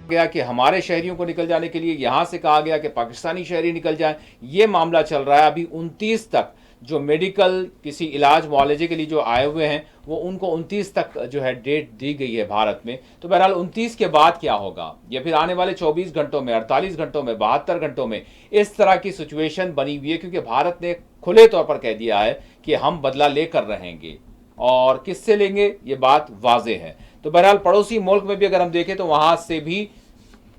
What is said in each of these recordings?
गया कि हमारे शहरियों को निकल जाने के लिए, यहाँ से कहा गया कि पाकिस्तानी शहरी निकल जाएं। ये मामला चल रहा है अभी 29 तक। जो मेडिकल किसी इलाज मुआवजे के लिए जो आए हुए हैं, वो उनको 29 तक जो है डेट दी गई है भारत में। तो बहरहाल 29 के बाद क्या होगा, या फिर आने वाले 24 घंटों में, 48 घंटों में, 72 घंटों में इस तरह की सिचुएशन बनी हुई है, क्योंकि भारत ने खुले तौर पर कह दिया है कि हम बदला लेकर रहेंगे। और किससे लेंगे, ये बात वाजे है। तो बहरहाल पड़ोसी मुल्क में भी अगर हम देखें तो वहां से भी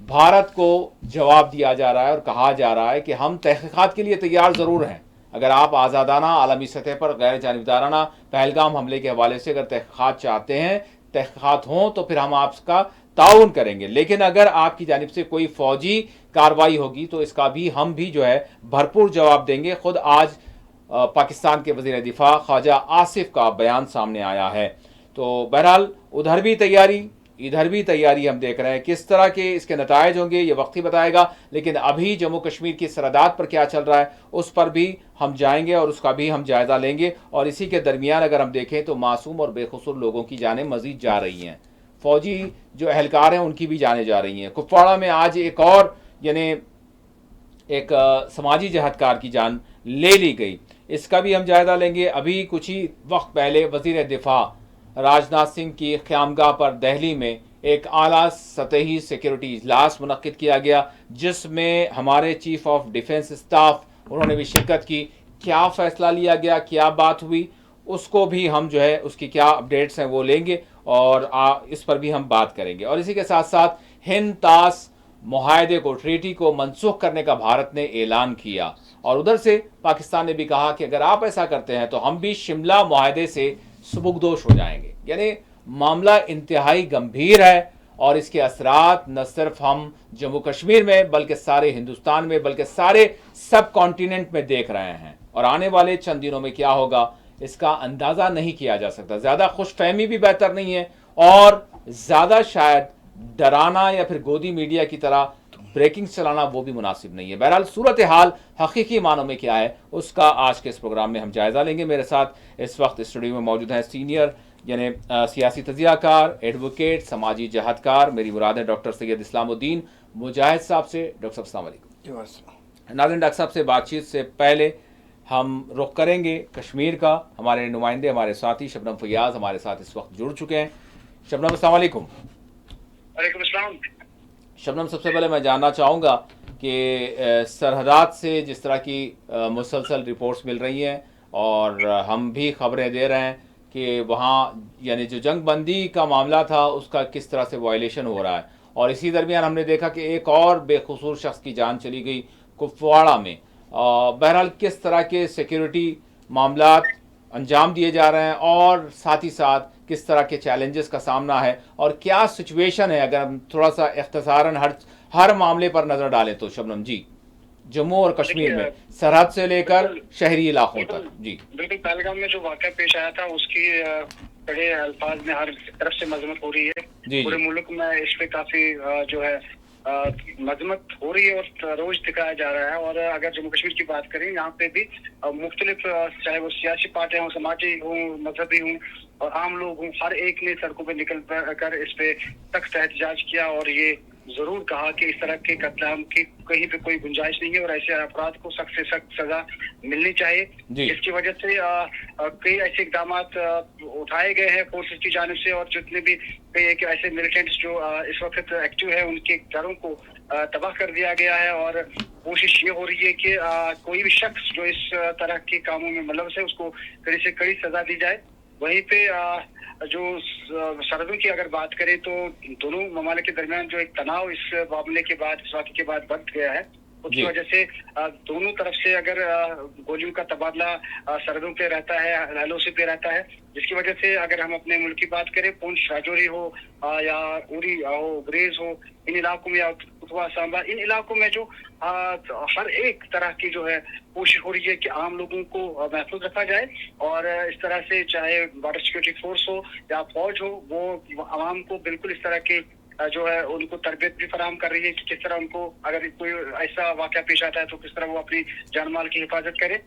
भारत को जवाब दिया जा रहा है और कहा जा रहा है कि हम तहकीकात के लिए तैयार ज़रूर हैं। अगर आप आज़ादाना आलमी सतह पर गैर जानिबदाराना पहलगाम हमले के हवाले से अगर तहकीकात चाहते हैं, तहकीकात हों, तो फिर हम आपका ताउन करेंगे। लेकिन अगर आपकी जानिब से कोई फौजी कार्रवाई होगी तो इसका भी हम भी जो है भरपूर जवाब देंगे। खुद आज पाकिस्तान के वज़ीर दिफा ख्वाजा आसिफ का बयान सामने आया है। तो बहरहाल उधर भी तैयारी, इधर भी तैयारी हम देख रहे हैं। किस तरह के इसके नतायज होंगे ये वक्त ही बताएगा। लेकिन अभी जम्मू कश्मीर की सरहदात पर क्या चल रहा है उस पर भी हम जाएंगे और उसका भी हम जायज़ा लेंगे। और इसी के दरमियान अगर हम देखें तो मासूम और बेकसूर लोगों की जानें मजीद जा रही हैं। फौजी जो एहलकार हैं उनकी भी जानें जा रही हैं। कुपवाड़ा में आज एक और यानी एक समाजी जहदकार की जान ले ली गई, इसका भी हम जायज़ा लेंगे। अभी कुछ ही वक्त पहले वज़ीर दिफा राजनाथ सिंह की क़यामगाह पर दिल्ली में एक आला सतही सिक्योरिटी इजलास मुनक्किद किया गया, जिसमें हमारे चीफ ऑफ डिफेंस स्टाफ उन्होंने भी शिरकत की। क्या फ़ैसला लिया गया, क्या बात हुई, उसको भी हम जो है उसकी क्या अपडेट्स हैं वो लेंगे और इस पर भी हम बात करेंगे। और इसी के साथ साथ हिंद ताश मुआहदे को, ट्रीटी को मनसूख करने का भारत ने ऐलान किया। और उधर से पाकिस्तान ने भी कहा कि अगर आप ऐसा करते हैं तो हम भी शिमला मुआहदे से सुबुकदोश हो जाएंगे। यानी मामला इंतहाई गंभीर है और इसके असरात न सिर्फ हम जम्मू कश्मीर में बल्कि सारे हिंदुस्तान में, बल्कि सारे सब कॉन्टिनेंट में देख रहे हैं। और आने वाले चंद दिनों में क्या होगा इसका अंदाज़ा नहीं किया जा सकता। ज़्यादा खुशफहमी भी बेहतर नहीं है और ज़्यादा शायद डराना या फिर गोदी मीडिया की तरह ब्रेकिंग चलाना वो भी मुनासिब नहीं है। बहरहाल सूरत हाल हकीकी मानों में क्या है उसका आज के इस प्रोग्राम में हम जायज़ा लेंगे। मेरे साथ इस वक्त स्टूडियो में मौजूद हैं सीनियर यानी सियासी तजियाकार, एडवोकेट, समाजी जहदकार, मेरी मुराद है डॉक्टर सैयद इस्लामुद्दीन मुजाहिद साहब से। डॉक्टर साहब अस्सलाम वालेकुम। नाज़रीन, डॉक्टर साहब से बातचीत से पहले हम रुख करेंगे कश्मीर का। हमारे नुमाइंदे, हमारे साथी शबनम फैयाज हमारे साथ इस वक्त जुड़ चुके हैं। शबनम अस्सलाम वालेकुम। वालेकुम अस्सलाम। शबनम, सबसे पहले मैं जानना चाहूँगा कि सरहदात से जिस तरह की मुसलसल रिपोर्ट्स मिल रही हैं और हम भी खबरें दे रहे हैं कि वहाँ यानी जो जंग बंदी का मामला था उसका किस तरह से वायलेशन हो रहा है। और इसी दरमियान हमने देखा कि एक और बेकसूर शख्स की जान चली गई कुपवाड़ा में। बहरहाल किस तरह के सिक्योरिटी मामलात अंजाम दिए जा रहे हैं और साथ ही साथ किस तरह के चैलेंजेस का सामना है और क्या सिचुएशन है, अगर हम थोड़ा सा इख्तिसारन हर मामले पर नजर डालें तो शबनम जी, जम्मू और कश्मीर में सरहद से लेकर शहरी इलाकों तक। जी बिल्कुल, पहलगाम में जो वाक़या पेश आया था उसकी बड़े अल्फाज में हर तरफ से मजम्मत हो रही है। पूरे मुल्क में इस पे काफी जो है मजम्मत हो रही है और रोज दिखाया जा रहा है। और अगर जम्मू कश्मीर की बात करें, यहाँ पे भी मुख्तलिफ चाहे वो सियासी पार्टियां हों, समाजी हों, मजहबी हों और आम लोग हों, हर एक ने सड़कों पे निकल कर इस पे सख्त एहतजाज किया और ये जरूर कहा कि इस तरह के कत्लेआम की कहीं पे कोई गुंजाइश नहीं है और ऐसे अपराध को सख्त से सख्त सजा मिलनी चाहिए। इसकी वजह से कई ऐसे इकदाम उठाए गए हैं फोर्सेस की जानिब से और जितने भी कई एक ऐसे मिलिटेंट्स जो इस वक्त एक्टिव है उनके घरों को तबाह कर दिया गया है। और कोशिश ये हो रही है कि कोई भी शख्स जो इस तरह के कामों में मुलव्वस है उसको कड़ी से कड़ी सजा दी जाए। वहीं पे जो सरहदों की अगर बात करें तो दोनों ममालिक के दरमियान जो एक तनाव इस मामले के बाद, इस वाक़े के बाद बढ़ गया है, उसकी वजह से दोनों तरफ से अगर गोलियों का तबादला सरहदों पे रहता है, एलओसी पे रहता है, जिसकी वजह से अगर हम अपने मुल्क की बात करें, पुंछ राजौरी हो या उरी हो, गुरेज हो, इन इलाकों में या कुतवा सांबा, इन इलाकों में जो हर एक तरह की जो है कोशिश हो रही है कि आम लोगों को महफूज रखा जाए। और इस तरह से चाहे बॉर्डर सिक्योरिटी फोर्स हो या फौज हो, वो आवाम को बिल्कुल इस तरह के जो है उनको तरबियत भी फराहम कर रही है कि किस तरह उनको अगर कोई ऐसा वाक़या पेश आता है तो किस तरह वो अपनी जान माल की हिफाजत करे।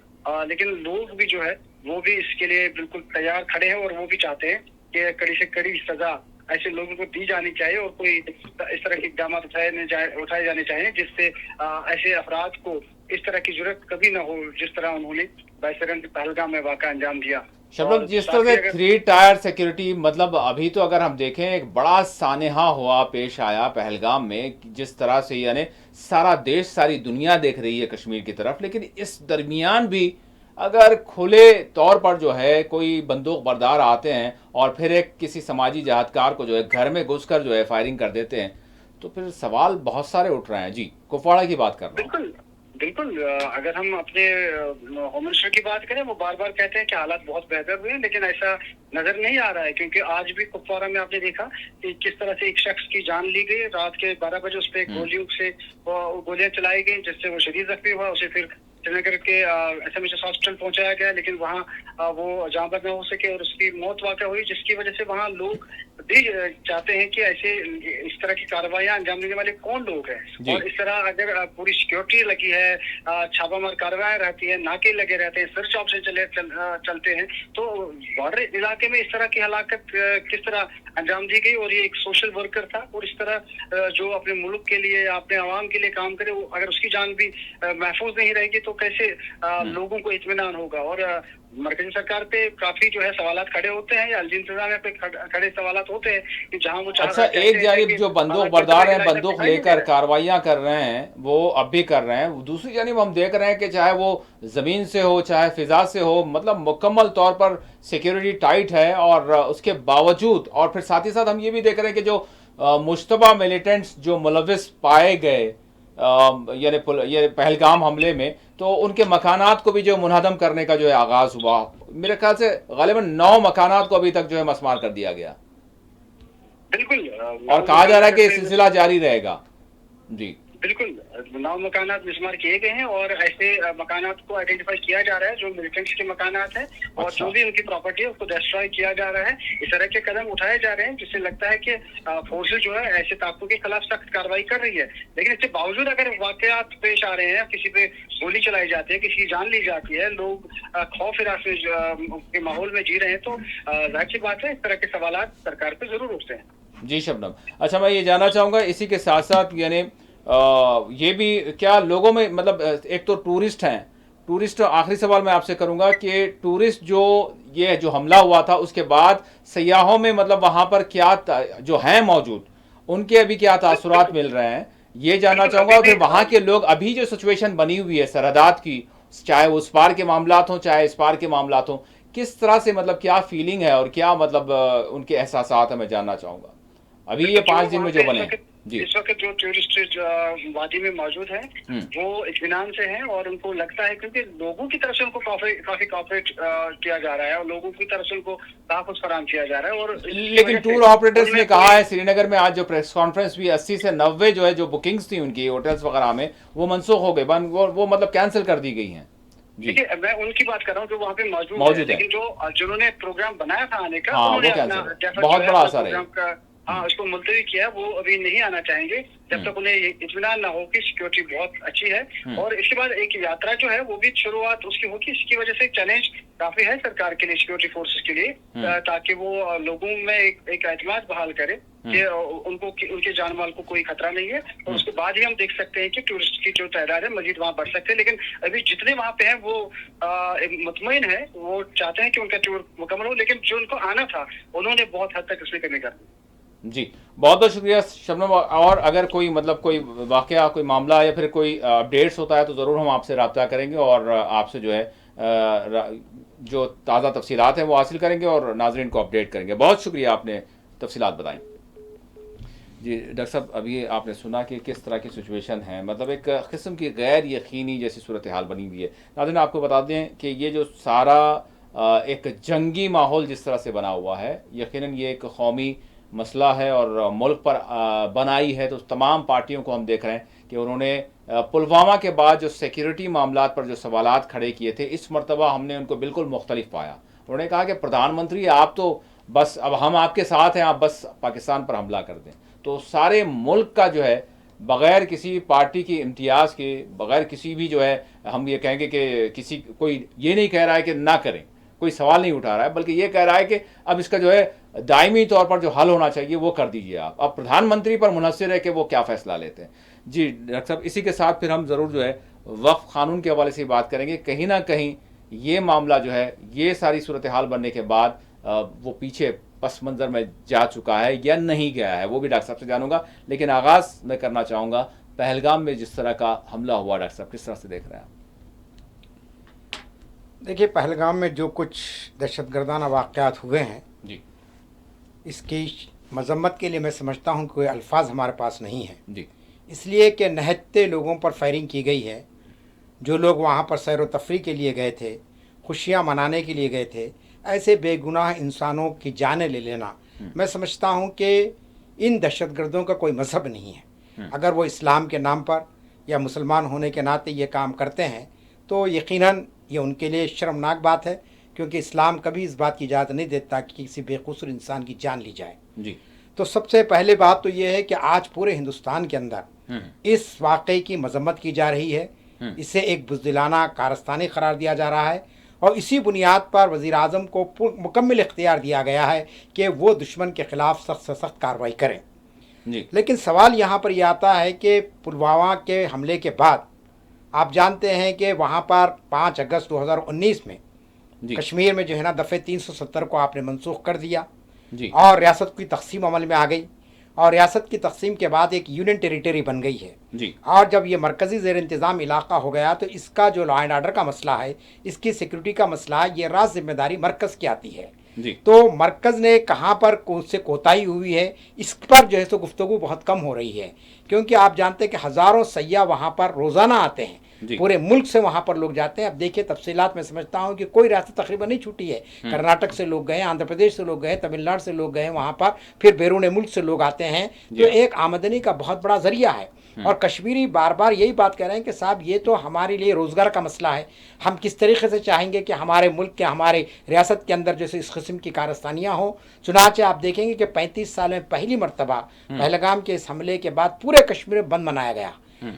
लेकिन लोग भी जो है वो भी इसके लिए बिल्कुल तैयार खड़े हैं और वो भी चाहते हैं कि कड़ी से कड़ी सजा ऐसे लोगों को दी जानी चाहिए और कोई इस तरह के इकदाम उठाए जाने चाहिए जिससे ऐसे अफराद को इस तरह की जरूरत कभी ना हो जिस तरह उन्होंने बैसरन पहलगाम में वाक़ा अंजाम दिया। शबनम, जिस तरह से 3 टायर सिक्योरिटी, मतलब अभी तो अगर हम देखें एक बड़ा सानेहा हुआ पेश आया पहलगाम में, जिस तरह से यानी सारा देश सारी दुनिया देख रही है कश्मीर की तरफ, लेकिन इस दरमियान भी अगर खुले तौर पर जो है कोई बंदूक बरदार आते हैं और फिर एक किसी समाजी जहादकार को जो है घर में घुसकर जो है फायरिंग कर देते हैं, तो फिर सवाल बहुत सारे उठ रहे हैं। जी, कुपवाड़ा की बात कर रहा हूँ। बिल्कुल बिल्कुल, अगर हम अपने होम मिनिस्टर की बात करें, वो बार बार कहते हैं कि हालात बहुत बेहतर हुए हैं, लेकिन ऐसा नजर नहीं आ रहा है, क्योंकि आज भी कुपवाड़ा में आपने देखा कि किस तरह से एक शख्स की जान ली गई। रात के 12 बजे उस पर गोलियां चलाई गई, जिससे वो शदीद जख्मी हुआ। उसे फिर श्रीनगर के SMHS हॉस्पिटल पहुंचाया गया, लेकिन वहाँ वो जांबाज न हो सके और उसकी मौत वाक़ हुई, जिसकी वजह से वहाँ लोग भी चाहते हैं कि ऐसे इस तरह की कार्रवाइयां अंजाम देने वाले कौन लोग हैं। और इस तरह अगर पूरी सिक्योरिटी लगी है, छापामार कार्रवाई रहती है, नाके लगे रहते हैं, सर्च ऑपरेशन चलते हैं, तो बॉर्डर इलाके में इस तरह की हलाकत किस तरह अंजाम दी गई। और ये एक सोशल वर्कर था, और इस तरह जो अपने मुल्क के लिए, अपने आवाम के लिए काम करे, अगर उसकी जान भी महफूज नहीं रहेगी तो कैसे लोगों को इत्मीनान होगा। और मरकजी सरकार पे काफी जो है सवालात खड़े होते हैं, या इंतजामिया पे खड़े सवालात होते हैं कि जहां वो अच्छा, एक जानिब जो बंदूक बरदार हैं, बंदूक लेकर कार्रवाइयां कर रहे हैं, वो अब भी कर रहे हैं, दूसरी जानिब हम देख रहे हैं कि चाहे वो जमीन से हो चाहे फिजा से हो, मतलब मुकम्मल तौर पर सिक्योरिटी टाइट है। और उसके बावजूद, और फिर साथ ही साथ हम ये भी देख रहे हैं कि जो मुश्तबा मिलिटेंट्स जो मुलविस पाए गए ये पहलगाम हमले में, तो उनके मकानात को भी जो मुनहदम करने का जो है आगाज हुआ। मेरे ख्याल से गालिबन 9 मकानात को अभी तक जो है मस्मार कर दिया गया। बिल्कुल, और कहा जा रहा है कि सिलसिला जारी रहेगा। जी बिल्कुल, 9 मकानात मिसमार किए गए हैं, और ऐसे मकानात को आइडेंटिफाई किया जा रहा है जो मिलिटेंट्स के मकानात हैं, और अच्छा। जो भी उनकी प्रॉपर्टी है उसको डिस्ट्रॉय किया जा रहा है। इस तरह के कदम उठाए जा रहे हैं जिससे लगता है कि फोर्सेज जो है ऐसे ताकतों के खिलाफ सख्त कार्रवाई कर रही है। लेकिन इसके बावजूद अगर वाकयात पेश आ रहे हैं, किसी पे गोली चलाई जाती है, किसी की जान ली जाती है, लोग खौफ हिरास के माहौल में जी रहे हैं, तो जाहिर सी बात है इस तरह के सवाल सरकार पे जरूर उठते हैं। जी शबनम, अच्छा, मैं ये जानना चाहूंगा इसी के साथ साथ, यानी ये भी क्या लोगों में, मतलब एक तो टूरिस्ट हैं, टूरिस्ट, आखिरी सवाल मैं आपसे करूंगा कि टूरिस्ट जो ये जो हमला हुआ था उसके बाद सयाहों में, मतलब वहां पर क्या जो हैं मौजूद, उनके अभी क्या तासुरात मिल रहे हैं, ये जानना चाहूंगा। और फिर वहां के लोग, अभी जो सिचुएशन बनी हुई है सरहदात की, चाहे उस पार के मामलात हों चाहे इस पार के मामलात हों, किस तरह से, मतलब क्या फीलिंग है और क्या मतलब उनके एहसासात है, मैं जानना चाहूंगा अभी ये 5 दिन में जो बने। जी, इस वक्त जो टूरिस्ट वादी में मौजूद हैं वो इत्मीनान से हैं, और उनको लगता है क्योंकि लोगों की तरफ से उनको काफी कॉपरेट किया जा रहा है, और लोगों की तरफ से उनको तहफ़्फ़ुज़ फराहम किया जा रहा है। और लेकिन टूर ऑपरेटर्स ने कहा है, श्रीनगर में आज जो प्रेस कॉन्फ्रेंस भी 80 से 90 जो है जो बुकिंग्स थी उनकी होटल्स वगैरह में, वो मनसूख हो गए, वो मतलब कैंसिल कर दी गई हैं। ठीक है, मैं उनकी बात कर रहा हूँ जो वहाँ पे मौजूद है, लेकिन जिन्होंने प्रोग्राम बनाया था आने का, उन्होंने अपना बहुत बड़ा असर है, हाँ, उसको मुलतवी किया, वो अभी नहीं आना चाहेंगे जब तक उन्हें इत्मीनान ना हो कि सिक्योरिटी बहुत अच्छी है। और इसके बाद एक यात्रा जो है वो भी शुरुआत उसकी होगी। इसकी वजह से चैलेंज काफी है सरकार के लिए, सिक्योरिटी फोर्सेस के लिए, ताकि वो लोगों में एक एतमाद बहाल करे कि उनके जान माल को कोई खतरा नहीं है। और उसके बाद ही हम देख सकते हैं कि टूरिस्ट की जो तादाद है मजीद वहाँ बढ़ सकते हैं। लेकिन अभी जितने वहाँ पे हैं वो मुतमईन है, वो चाहते हैं कि उनका टूर मुकम्मल हो, लेकिन जो उनको आना था उन्होंने बहुत हद तक उसमें कमी कर दी। जी, बहुत बहुत शुक्रिया शबनम। और अगर कोई मतलब कोई वाकया, कोई मामला या फिर कोई अपडेट्स होता है तो ज़रूर हम आपसे रब्ता करेंगे और आपसे जो है जो ताज़ा तफसीलात हैं वो हासिल करेंगे और नाजरीन को अपडेट करेंगे। बहुत शुक्रिया, आपने तफसीलात बताई। जी डॉक्टर साहब, अभी आपने सुना कि किस तरह की सिचुएशन है, मतलब एक किस्म की गैर यकीनी जैसी सूरत हाल बनी हुई है। नाज़रीन, आपको बता दें कि ये जो सारा एक जंगी माहौल जिस तरह से बना हुआ है, यकीनन ये एक कौमी मसला है और मुल्क पर बनाई है। तो तमाम पार्टियों को हम देख रहे हैं कि उन्होंने पुलवामा के बाद जो सिक्योरिटी मामलात पर जो सवालात खड़े किए थे, इस मरतबा हमने उनको बिल्कुल मुख्तलिफ पाया। उन्होंने कहा कि प्रधानमंत्री आप तो बस अब हम आपके साथ हैं, आप बस पाकिस्तान पर हमला कर दें। तो सारे मुल्क का जो है बग़ैर किसी पार्टी की इम्तियाज़ के, बग़ैर किसी भी जो है हम ये कहेंगे कि किसी कोई ये नहीं कह रहा है कि ना करें, कोई सवाल नहीं उठा रहा है, बल्कि ये कह रहा है कि अब इसका जो है दायमी तौर पर जो हल होना चाहिए वो कर दीजिए आप। अब प्रधानमंत्री पर मुनहसर है कि वो क्या फैसला लेते हैं। जी डॉक्टर साहब, इसी के साथ फिर हम ज़रूर जो है वक्फ कानून के हवाले से बात करेंगे। कहीं ना कहीं ये मामला जो है, ये सारी सूरत हाल बनने के बाद वो पीछे पस मंज़र में जा चुका है या नहीं गया है, वो भी डॉक्टर साहब से जानूंगा। लेकिन आगाज़ मैं करना चाहूँगा पहलगाम में जिस तरह का हमला हुआ, डॉक्टर साहब किस तरह से देख रहे हैं आप? देखिए, पहलगाम में जो कुछ दहशतगर्दाना वाक़यात हुए हैं जी, इसकी मजम्मत के लिए मैं समझता हूँ कोई अल्फाज हमारे पास नहीं है जी, इसलिए कि निहत्ते लोगों पर फायरिंग की गई है। जो लोग वहाँ पर सैर व तफरी के लिए गए थे, खुशियाँ मनाने के लिए गए थे, ऐसे बेगुनाह इंसानों की जानें ले लेना, मैं समझता हूँ कि इन दहशतगर्दों का कोई मज़हब नहीं है। अगर वो इस्लाम के नाम पर या मुसलमान होने के नाते ये काम करते हैं तो यकीनन ये उनके लिए शर्मनाक बात है, क्योंकि इस्लाम कभी इस बात की इजाज़त नहीं देता कि किसी बेकसूर इंसान की जान ली जाए। जी। तो सबसे पहले बात तो ये है कि आज पूरे हिंदुस्तान के अंदर इस वाक़े की मजम्मत की जा रही है। इसे एक बुज़दिलाना कारस्तानी करार दिया जा रहा है और इसी बुनियाद पर वज़ीर आज़म को मुकम्मल इख्तियार दिया गया है कि वो दुश्मन के ख़िलाफ़ सख्त से सख्त कार्रवाई करें। जी। लेकिन सवाल यहाँ पर यह आता है कि पुलवामा के हमले के बाद आप जानते हैं कि वहाँ पर 5 अगस्त 2019 में कश्मीर में जो है ना दफ़े 370 को आपने मनसूख कर दिया जी। और रियासत की तकसीम अमल में आ गई और रियासत की तकसीम के बाद एक यूनियन टेरिटरी बन गई है जी। और जब ये मरकज़ी ज़ेर इंतज़ाम इलाका हो गया तो इसका जो लॉ एंड आर्डर का मसला है, इसकी सिक्योरिटी का मसला है, ये राज जिम्मेदारी मरकज़ की आती है जी। तो मरकज़ ने कहाँ पर उससे कोताही हुई है इस पर जो है सो गुफ्तगू बहुत कम हो रही है, क्योंकि आप जानते हैं कि हज़ारों सयाह वहाँ पर रोज़ाना आते हैं, पूरे मुल्क से वहाँ पर लोग जाते हैं। अब देखिए तफसीलात में समझता हूँ कि कोई रियासत तकरीबन नहीं छूटी है। कर्नाटक से लोग गए, आंध्र प्रदेश से लोग गए, तमिलनाडु से लोग गए वहाँ पर, फिर बैरून मुल्क से लोग आते हैं, तो एक आमदनी का बहुत बड़ा ज़रिया है। और कश्मीरी बार बार यही बात कह रहे हैं कि साहब ये तो हमारे लिए रोज़गार का मसला है, हम किस तरीके से चाहेंगे कि हमारे मुल्क के, हमारे रियासत के अंदर जैसे इस किस्म की कारस्तानियाँ हो। चुनाचे आप देखेंगे कि 35 साल में पहली मरतबा पहलगाम के इस हमले के बाद पूरे कश्मीर में बंद मनाया गया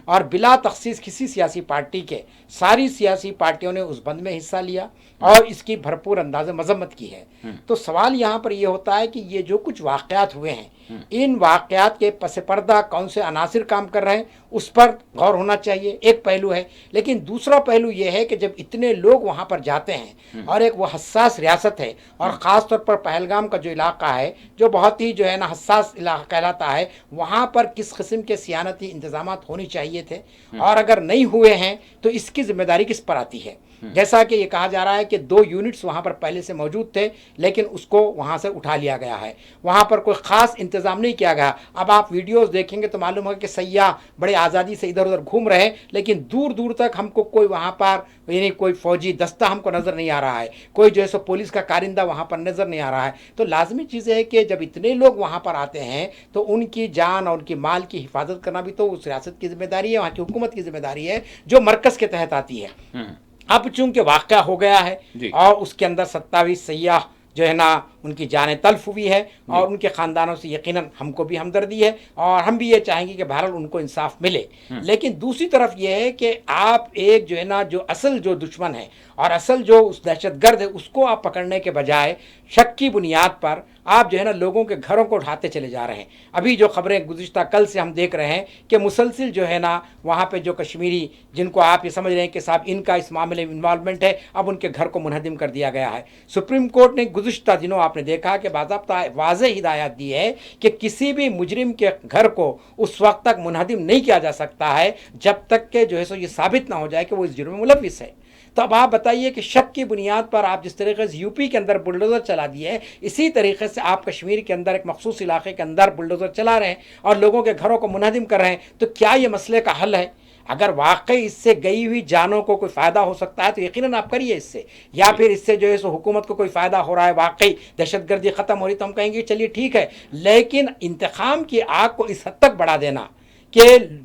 और बिला तखसीस किसी सियासी पार्टी के, सारी सियासी पार्टियों ने उस बंद में हिस्सा लिया और इसकी भरपूर अंदाज़े मजम्मत की है। तो सवाल यहाँ पर यह होता है कि ये जो कुछ वाक़यात हुए हैं, इन वाक़यात के पस पर्दा कौन से अनासिर काम कर रहे हैं उस पर गौर होना चाहिए, एक पहलू है। लेकिन दूसरा पहलू यह है कि जब इतने लोग वहाँ पर जाते हैं और एक वो हसास रियासत है और ख़ास तौर पर पहलगाम का जो इलाका है जो बहुत ही जो है ना हसास इलाका कहलाता है, वहाँ पर किस किस्म के सियानती इंतज़ामात होने चाहिए थे और अगर नहीं हुए हैं तो इसकी जिम्मेदारी किस पर आती है। जैसा कि ये कहा जा रहा है कि 2 यूनिट्स वहाँ पर पहले से मौजूद थे लेकिन उसको वहाँ से उठा लिया गया है, वहाँ पर कोई ख़ास इंतज़ाम नहीं किया गया। अब आप वीडियोस देखेंगे तो मालूम होगा कि सयाह बड़े आज़ादी से इधर उधर घूम रहे हैं, लेकिन दूर दूर तक हमको कोई वहाँ पर यानी कोई फ़ौजी दस्ता हमको नज़र नहीं आ रहा है, कोई जो है सो पुलिस का कारिंदा वहाँ पर नज़र नहीं आ रहा है। तो लाजमी चीज़ है कि जब इतने लोग वहाँ पर आते हैं तो उनकी जान और उनकी माल की हिफाजत करना भी तो उस रियासत की जिम्मेदारी है, वहाँ की हुकूमत की जिम्मेदारी है जो मरकज़ के तहत आती है। अब चूंकि वाक़या हो गया है और उसके अंदर 27 सयाह जो है ना उनकी जानें तल्फ हुई है और उनके ख़ानदानों से यकीनन हमको भी हमदर्दी है और हम भी ये चाहेंगे कि बहरहाल उनको इंसाफ मिले। लेकिन दूसरी तरफ ये है कि आप एक जो है ना जो असल जो दुश्मन है और असल जो उस दहशतगर्द है उसको आप पकड़ने के बजाय शक की बुनियाद पर आप जो है ना लोगों के घरों को उठाते चले जा रहे हैं। अभी जो खबरें गुज़िश्ता कल से हम देख रहे हैं कि मुसलसिल जो है ना वहाँ पे जो कश्मीरी जिनको आप ये समझ रहे हैं कि साहब इनका इस मामले में इन्वॉल्वमेंट है, अब उनके घर को मुनहदिम कर दिया गया है। सुप्रीम कोर्ट ने गुज़िश्ता दिनों आपने देखा कि बाज़ाब्ता वाज़ेह हिदायत दी है कि किसी भी मुजरिम के घर को उस वक्त तक मुनहदिम नहीं किया जा सकता है जब तक कि जो है सो ये साबित ना हो जाए कि वो इस जुर्म में मुलविस है। तो अब आप बताइए कि शक की बुनियाद पर आप जिस तरीके से यूपी के अंदर बुलडोज़र चला दिए है, इसी तरीके से आप कश्मीर के अंदर एक मखसूस इलाके के अंदर बुलडोज़र चला रहे हैं और लोगों के घरों को मुनहदिम कर रहे हैं। तो क्या ये मसले का हल है? अगर वाकई इससे गई हुई जानों को कोई फ़ायदा हो सकता है तो यकीनन आप करिए इससे, या फिर इससे जो है सो हुकूमत को कोई फ़ायदा हो रहा है, वाकई दहशतगर्दी ख़त्म हो रही, तो हम कहेंगे चलिए ठीक है। लेकिन इंतकाम की आग को इस हद तक बढ़ा देना कि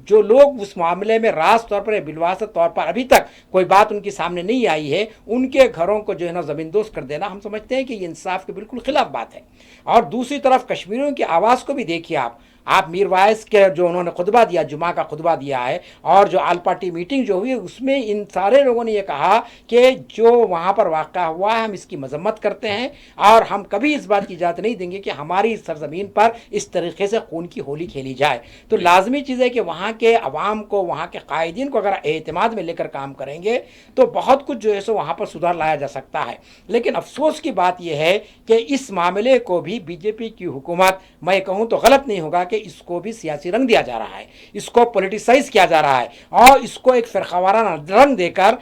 जो लोग उस मामले में रास तौर पर बिलवासत तौर पर अभी तक कोई बात उनके सामने नहीं आई है, उनके घरों को जो है ना ज़मींदोज़ कर देना, हम समझते हैं कि ये इंसाफ के बिल्कुल ख़िलाफ़ बात है। और दूसरी तरफ कश्मीरियों की आवाज़ को भी देखिए आप, आप मीरवाइस के जो उन्होंने खुतबा दिया, जुमा का खुतबा दिया है, और जो आल पार्टी मीटिंग जो हुई उसमें इन सारे लोगों ने ये कहा कि जो वहाँ पर वाक़ा हुआ है हम इसकी मजम्मत करते हैं और हम कभी इस बात की इजाज़त नहीं देंगे कि हमारी सरजमीन पर इस तरीके से खून की होली खेली जाए। तो लाजमी चीज़ है कि वहाँ के अवाम को, वहाँ के कायदीन को अगर एतमाद में लेकर काम करेंगे तो बहुत कुछ जो है सो वहाँ पर सुधार लाया जा सकता है। लेकिन अफसोस की बात यह है कि इस मामले को भी बीजेपी की हुकूमत, मैं कहूँ तो गलत नहीं होगा कि इसको भी सियासी रंग दिया जा रहा है, इसको पोलिटिसाइज किया जा रहा है और इसको एक फिरकावाराना रंग देकर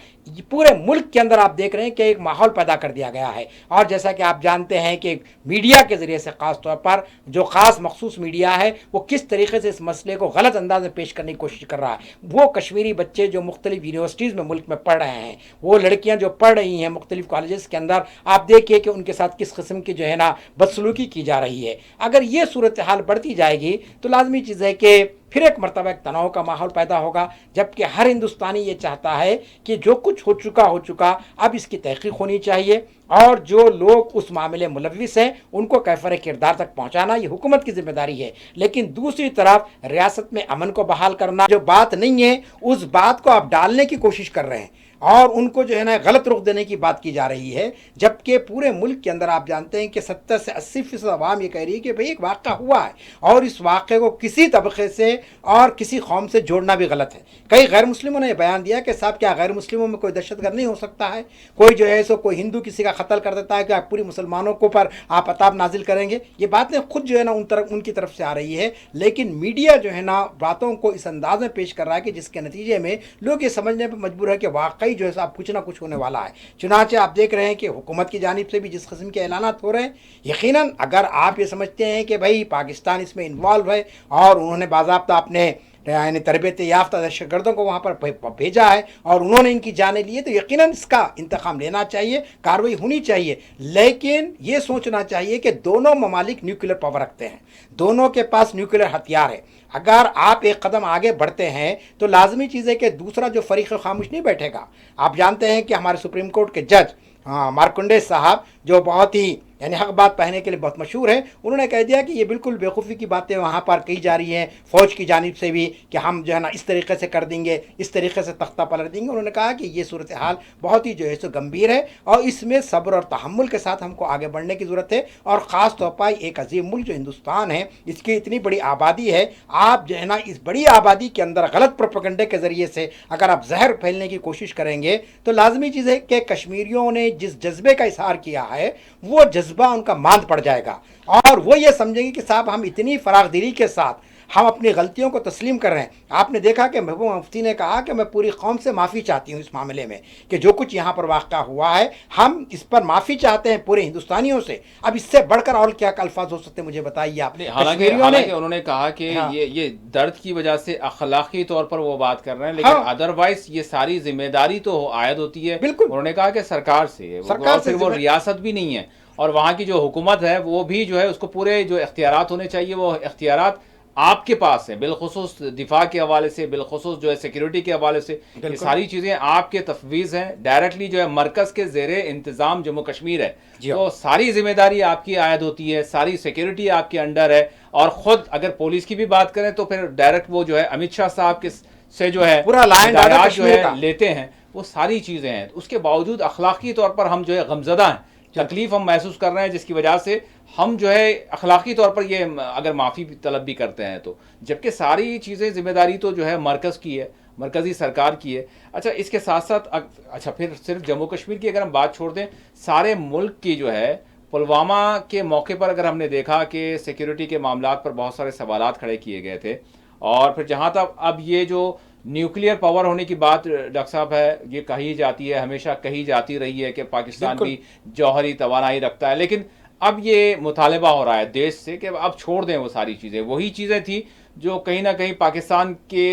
पूरे मुल्क के अंदर आप देख रहे हैं कि एक माहौल पैदा कर दिया गया है। और जैसा कि आप जानते हैं कि मीडिया के ज़रिए से ख़ास तौर पर जो ख़ास मखसूस मीडिया है वो किस तरीके से इस मसले को गलत अंदाज में पेश करने की कोशिश कर रहा है। वो कश्मीरी बच्चे जो मुख्तलिफ यूनिवर्सिटीज़ में मुल्क में पढ़ रहे हैं, वो लड़कियाँ जो पढ़ रही हैं मुख्तलिफ कॉलेज़ के अंदर, आप देखिए कि उनके साथ किस किस्म की जो है ना बदसलूकी की जा रही है। अगर ये सूरत हाल बढ़ती जाएगी तो लाजमी चीज़ है कि फिर एक मरतबा एक तनाव का माहौल पैदा होगा, जबकि हर हिंदुस्तानी ये चाहता है कि जो कुछ हो चुका, अब इसकी तहकीक होनी चाहिए और जो लोग उस मामले मुलविस हैं उनको कैफर किरदार तक पहुंचाना ये हुकूमत की जिम्मेदारी है। लेकिन दूसरी तरफ रियासत में अमन को बहाल करना जो बात नहीं है, उस बात को आप डालने की कोशिश कर रहे हैं और उनको जो है ना गलत रुख देने की बात की जा रही है, जबकि पूरे मुल्क के अंदर आप जानते हैं कि 70 से 80% आवाम ये कह रही है कि भाई एक वाक़ा हुआ है और इस वाक़े को किसी तबके से और किसी कौम से जोड़ना भी गलत है। कई गैर मुस्लिमों ने बयान दिया कि साहब क्या गैर मुस्लिमों में कोई दहशतगर्द नहीं हो सकता है, कोई जो है सो कोई हिंदू किसी का कत्ल कर देता है, क्या पूरी मुसलमानों को पर आप अताब नाजिल करेंगे? ये बातें खुद जो है ना उनकी तरफ से आ रही है, लेकिन मीडिया जो है ना बातों को इस अंदाज में पेश कर रहा है कि जिसके नतीजे में लोग ये समझने पर मजबूर है कि वाकई जो है अब कुछ ना कुछ होने वाला है। चुनांचे आप देख रहे हैं कि हुकूमत की जानिब से भी जिस किस्म के ऐलानात हो रहे हैं, यकीनन अगर आप ये समझते हैं कि भाई पाकिस्तान इसमें इन्वॉल्व है और उन्होंने बाज़ाब्ता अपने यानी तरबियत याफ्ता दहशतगर्दों को वहाँ पर भेजा है और उन्होंने इनकी जानें ली है, तो यकीनन इसका इंतकाम लेना चाहिए, कार्रवाई होनी चाहिए। लेकिन ये सोचना चाहिए कि दोनों ममालिक न्यूक्लियर पावर रखते हैं, दोनों के पास न्यूक्लियर हथियार है। अगर आप एक कदम आगे बढ़ते हैं तो लाजमी चीज़ है कि दूसरा जो फरीक खामोश नहीं बैठेगा। आप जानते हैं कि हमारे सुप्रीम कोर्ट के जज मार्कंडे साहब जो बहुत ही यानी हक बात पहने के लिए बहुत मशहूर है, उन्होंने कह दिया कि ये बिल्कुल बेवकूफ़ी की बातें वहाँ पर कही जा रही हैं फ़ौज की जानिब से भी कि हम जो है ना इस तरीके से कर देंगे, इस तरीके से तख्ता पलट देंगे। उन्होंने कहा कि ये सूरत हाल बहुत ही जो है सो गंभीर है और इसमें सब्र और तहम्मुल के साथ हमको आगे बढ़ने की ज़रूरत है। और ख़ास तौर पर एक अजीम मुल्क जो हिंदुस्तान है, इसकी इतनी बड़ी आबादी है, आप जो है ना इस बड़ी आबादी के अंदर गलत प्रोपेगेंडे के ज़रिए से अगर आप जहर फैलने की कोशिश करेंगे तो लाजमी चीज़ है कि कश्मीरियों ने जिस जज्बे का इजहार किया है वो जज्बा उनका मांद पड़ जाएगा और वो ये समझेंगे कि साहब हम इतनी फरागदिली के साथ हम अपनी गलतियों को तस्लीम कर रहे हैं। आपने देखा कि महबूबा मुफ्ती ने कहा कि मैं पूरी कौम से माफ़ी चाहती हूँ इस मामले में कि जो कुछ यहाँ पर वाक़ा हुआ है, हम इस पर माफ़ी चाहते हैं पूरे हिंदुस्तानियों से। अब इससे बढ़कर और क्या अल्फाज हो सकते हैं, मुझे बताइए आप। हालांकि उन्होंने कहा कि ये दर्द की वजह से अखलाकी तौर पर वो बात कर रहे हैं, लेकिन अदरवाइज ये सारी जिम्मेदारी तो आयद होती है। बिल्कुल, उन्होंने कहा कि सरकार से वो रियासत भी नहीं है और वहाँ की जो हुकूमत है वो भी जो है उसको पूरे जो इख्तियारात होने चाहिए वो इख्तियारात आपके पास है, बिलखुसूस दिफा के हवाले से, बिलखुसूस जो है सिक्योरिटी के हवाले से, ये सारी चीज़ें आपके तफवीज़ हैं। डायरेक्टली जो है मरकज़ के ज़ेरे इंतज़ाम जम्मू कश्मीर है, तो सारी जिम्मेदारी आपकी आयद होती है, सारी सिक्योरिटी आपके अंडर है। और ख़ुद अगर पुलिस की भी बात करें तो फिर डायरेक्ट वो जो है अमित शाह साहब के से जो है पूरा लाइन जो है लेते हैं, वो सारी चीज़ें हैं। उसके बावजूद अखलाकी तौर पर हम जो है गमज़दा हैं, तकलीफ हम महसूस कर रहे हैं, जिसकी वजह से हम जो है अखलाकी तौर पर ये अगर माफ़ी तलब भी करते हैं तो, जबकि सारी चीज़ें जिम्मेदारी तो जो है मरकज़ की है, मरकज़ी सरकार की है। अच्छा, इसके साथ साथ अच्छा फिर सिर्फ जम्मू कश्मीर की अगर हम बात छोड़ दें, सारे मुल्क की जो है पुलवामा के मौके पर अगर हमने देखा कि सिक्योरिटी के मामलात पर बहुत सारे सवालात खड़े किए गए थे। और फिर जहाँ तक अब ये जो न्यूक्लियर पावर होने की बात डॉक्टर साहब है, ये कही जाती है, हमेशा कही जाती रही है कि पाकिस्तान भी जौहरी तवानाई रखता है, लेकिन अब ये मुतालबा हो रहा है देश से कि अब छोड़ दें वो सारी चीज़ें। वही चीज़ें थी जो कहीं ना कहीं पाकिस्तान के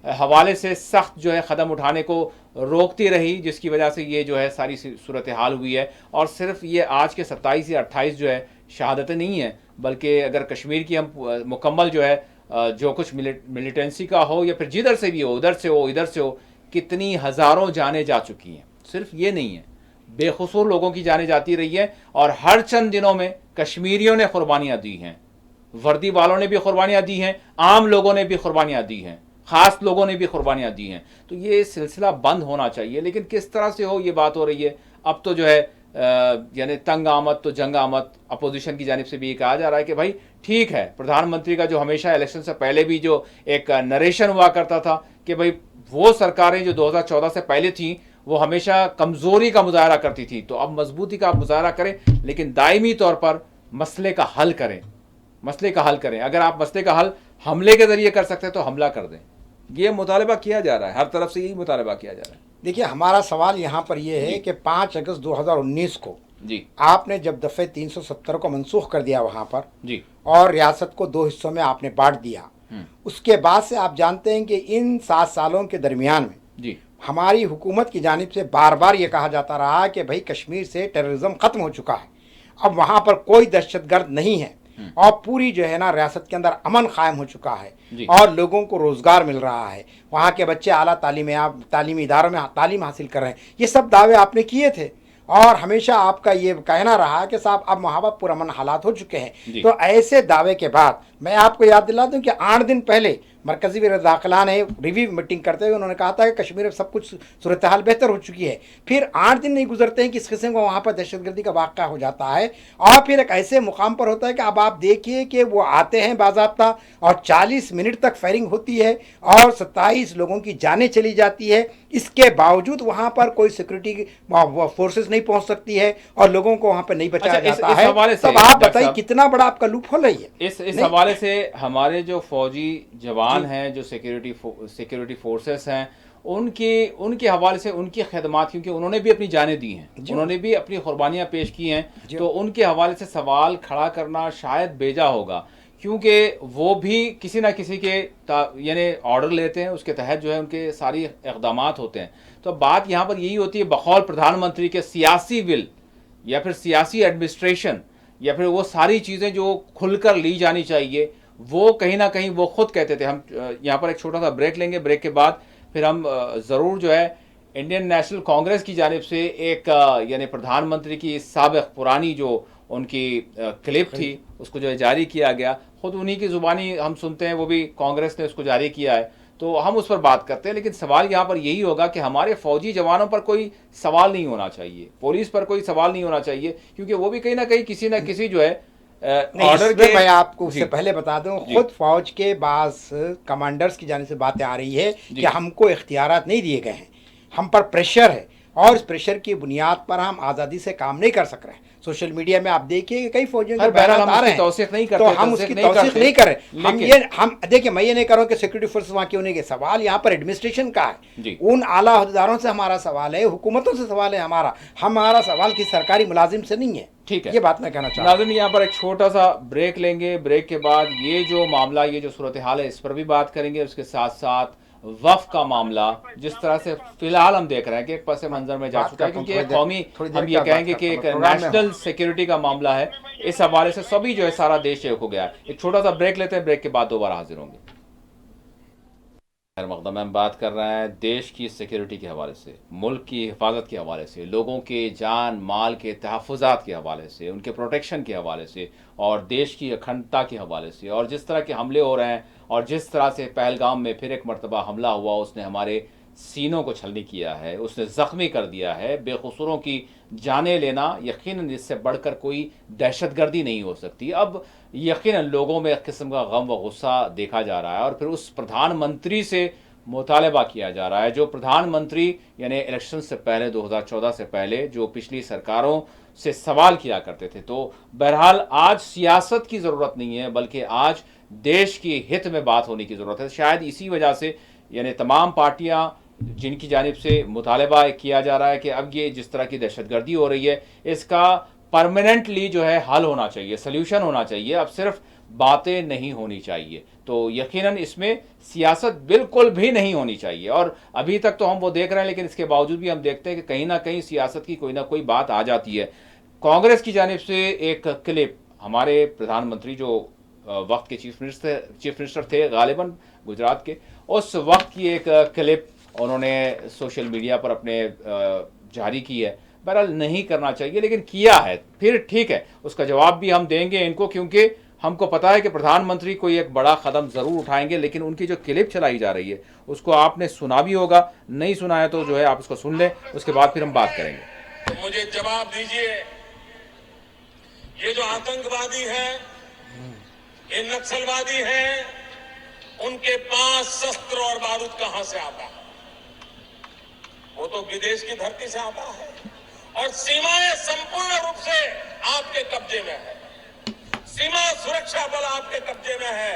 हवाले से सख्त जो है क़दम उठाने को रोकती रही, जिसकी वजह से ये जो है सारी सूरत हाल हुई है। और सिर्फ ये आज के 27 या 28 जो है शहादतें नहीं हैं, बल्कि अगर कश्मीर की हम मुकम्मल जो है जो कुछ मिलिटेंसी का हो या फिर जिधर से भी हो, उधर से हो इधर से हो, कितनी हज़ारों जानें जा चुकी हैं। सिर्फ ये नहीं है, बेखुसूर लोगों की जानें जाती रही हैं और हर चंद दिनों में कश्मीरियों ने कुर्बानियाँ दी हैं। वर्दी वालों ने भी कुर्बानियां दी हैं, आम लोगों ने भी कुर्बानियां दी हैं, खास लोगों ने भी कुर्बानियां दी हैं। तो ये सिलसिला बंद होना चाहिए, लेकिन किस तरह से हो ये बात हो रही है। अब तो जो है यानी तंग आमद तो जंग आमद, अपोजिशन की जानिब से भी ये कहा जा रहा है कि भाई ठीक है, प्रधानमंत्री का जो हमेशा इलेक्शन से पहले भी जो एक नरेशन हुआ करता था कि भाई वो सरकारें जो 2014 से पहले थी वो हमेशा कमजोरी का मुजाहरा करती थी, तो अब मजबूती का मुजाहरा करें, लेकिन दायमी तौर पर मसले का हल करें, मसले का हल करें। अगर आप मसले का हल हमले के जरिए कर सकते हैं तो हमला कर दें। ये मुतालबा किया जा रहा है, हर तरफ से यही मुतालबा किया जा रहा है। देखिए, हमारा सवाल यहाँ पर यह है कि 5 अगस्त 2019 को जी आपने जब दफ़े 370 को मनसूख कर दिया वहाँ पर जी, और रियासत को 2 हिस्सों में आपने बांट दिया, उसके बाद से आप जानते हैं कि इन 7 सालों के दरमियान में जी हमारी हुकूमत की जानिब से बार बार ये कहा जाता रहा कि भाई कश्मीर से टेररिज्म ख़त्म हो चुका है, अब वहाँ पर कोई दहशतगर्द नहीं है और पूरी जो है ना रियासत के अंदर अमन कायम हो चुका है और लोगों को रोज़गार मिल रहा है, वहाँ के बच्चे आला तालीमी इदारों में तालीम हासिल कर रहे हैं। ये सब दावे आपने किए थे और हमेशा आपका ये कहना रहा कि साहब अब वहाँ पर पुरअमन हालात हो चुके हैं। तो ऐसे दावे के बाद मैं आपको याद दिला दूं कि 8 दिन पहले मरकज़ी वज़ीर दाखिला ने रिव्यू मीटिंग करते हुए उन्होंने कहा था कि कश्मीर में सब कुछ सूरत हाल बेहतर हो चुकी है। फिर 8 दिन नहीं गुजरते हैं कि इस किस्म का वहाँ पर दहशतगर्दी का वाक़या हो जाता है और फिर एक ऐसे मुकाम पर होता है कि अब आप देखिए कि वो आते हैं बाज़ाब्ता और 40 मिनट तक फायरिंग होती है और 27 लोगों की जानें चली जाती है। इसके बावजूद वहाँ पर कोई सिक्योरिटी फोर्सेस नहीं पहुँच सकती है और लोगों को वहाँ पर नहीं बचाया जाता है। तब आप बताइए कितना बड़ा आपका लूप होल है ये। इस हवाले से हमारे जो फौजी जवान हैं, जो सिक्योरिटी फोर्सेस हैं, उनके हवाले से उनकी खदमात, क्योंकि उन्होंने भी अपनी जानें दी हैं, उन्होंने भी अपनी कुर्बानियाँ पेश की हैं, तो उनके हवाले से सवाल खड़ा करना शायद बेजा होगा, क्योंकि वो भी किसी ना किसी के यानी ऑर्डर लेते हैं, उसके तहत जो है उनके सारी इक़दामात होते हैं। तो बात यहाँ पर यही होती है, बकौल प्रधानमंत्री के सियासी विल या फिर सियासी एडमिनिस्ट्रेशन या फिर वो सारी चीज़ें जो खुलकर ली जानी चाहिए, वो कहीं ना कहीं वो खुद कहते थे। हम यहाँ पर एक छोटा सा ब्रेक लेंगे, ब्रेक के बाद फिर हम ज़रूर जो है इंडियन नेशनल कांग्रेस की जानिब से एक यानी प्रधानमंत्री की साबिक़ पुरानी जो उनकी क्लिप थी उसको जो है जारी किया गया, खुद उन्हीं की ज़ुबानी हम सुनते हैं, वो भी कांग्रेस ने उसको जारी किया है, तो हम उस पर बात करते हैं। लेकिन सवाल यहाँ पर यही होगा कि हमारे फौजी जवानों पर कोई सवाल नहीं होना चाहिए, पुलिस पर कोई सवाल नहीं होना चाहिए, क्योंकि वो भी कहीं ना कहीं किसी न किसी जो है ऑर्डर के। मैं आपको उससे पहले बता दूं, खुद फौज के बास कमांडर्स की जाने से बातें आ रही है कि हमको इख्तियारात नहीं दिए गए हैं, हम पर प्रेशर है और इस प्रेशर की बुनियाद पर हम आज़ादी से काम नहीं कर सक रहे हैं। सोशल मीडिया में आप देखिए कई फौजियों के बयान आ रहे हैं, तो हम उसकी तौसीक नहीं कर रहे। हम देखिए, मैं ये नहीं कर रहा हूँ कि सिक्योरिटी फोर्स वहाँ क्यों नहीं गए, सवाल यहाँ पर एडमिनिस्ट्रेशन का है, उन आला अहदेदारों से हमारा सवाल है, हुकूमतों से सवाल है, हमारा सवाल किसी सरकारी मुलाजिम से नहीं है। ठीक है, ये बात मैं कहना चाहता हूँ। नाज़रीन, यहाँ पर एक छोटा सा ब्रेक लेंगे, ब्रेक के बाद ये जो मामला, ये जो सूरत हाल है, इस पर भी बात करेंगे। उसके साथ साथ वफ़ का मामला जिस तरह से फिलहाल हम देख रहे हैं कि एक पस मंजर में जा चुका है, क्योंकि एक कौमी, हम ये कहेंगे कि एक नेशनल सिक्योरिटी का मामला है, इस हवाले से सभी जो है सारा देश एक हो गया है। एक छोटा सा ब्रेक लेते हैं, ब्रेक के बाद दोबारा हाजिर होंगे। मकदम हम बात कर रहे हैं देश की सिक्योरिटी के हवाले से, मुल्क की हिफाजत के हवाले से, लोगों के जान माल के तहफ़्फ़ुज़ात के हवाले से, उनके प्रोटेक्शन के हवाले से और देश की अखंडता के हवाले से। और जिस तरह के हमले हो रहे हैं और जिस तरह से पहलगाम में फिर एक मरतबा हमला हुआ, उसने हमारे सीनों को छलनी किया है, उसने ज़ख्मी कर दिया है, बेकसूरों की जानें लेना यकीनन इससे बढ़कर कोई दहशतगर्दी नहीं हो सकती। अब यकीनन लोगों में एक किस्म का गम व गुस्सा देखा जा रहा है और फिर उस प्रधानमंत्री से मुतालबा किया जा रहा है जो प्रधानमंत्री यानी इलेक्शन से पहले 2014 से पहले जो पिछली सरकारों से सवाल किया करते थे। तो बहरहाल आज सियासत की ज़रूरत नहीं है, बल्कि आज देश की हित में बात होने की ज़रूरत है। शायद इसी वजह से यानी तमाम पार्टियां जिनकी जानिब से मुतालबा किया जा रहा है कि अब ये जिस तरह की दहशतगर्दी हो रही है, इसका परमानेंटली जो है हल होना चाहिए, सल्यूशन होना चाहिए, अब सिर्फ बातें नहीं होनी चाहिए। तो यकीनन इसमें सियासत बिल्कुल भी नहीं होनी चाहिए। और अभी तक तो हम वो देख रहे हैं, लेकिन इसके बावजूद भी हम देखते हैं कि कहीं ना कहीं सियासत की कोई ना कोई बात आ जाती है। कांग्रेस की जानिब से एक क्लिप, हमारे प्रधानमंत्री जो वक्त के चीफ मिनिस्टर थे गालिबन गुजरात के, उस वक्त की एक क्लिप उन्होंने सोशल मीडिया पर अपने जारी की है। बहरहाल नहीं करना चाहिए, लेकिन किया है, फिर ठीक है, उसका जवाब भी हम देंगे इनको, क्योंकि हमको पता है कि प्रधानमंत्री कोई एक बड़ा कदम ज़रूर उठाएंगे, लेकिन उनकी जो क्लिप चलाई जा रही है उसको आपने सुना भी होगा, नहीं सुना है तो जो है आप उसको सुन लें, उसके बाद फिर हम बात करेंगे। तो मुझे जवाब दीजिए, ये जो आतंकवादी हैं, ये नक्सलवादी हैं, उनके पास शस्त्र और बारूद कहां से आता है? वो तो विदेश की धरती से आता है और सीमाएं संपूर्ण रूप से आपके कब्जे में है। सीमा सुरक्षा बल आपके कब्जे में है।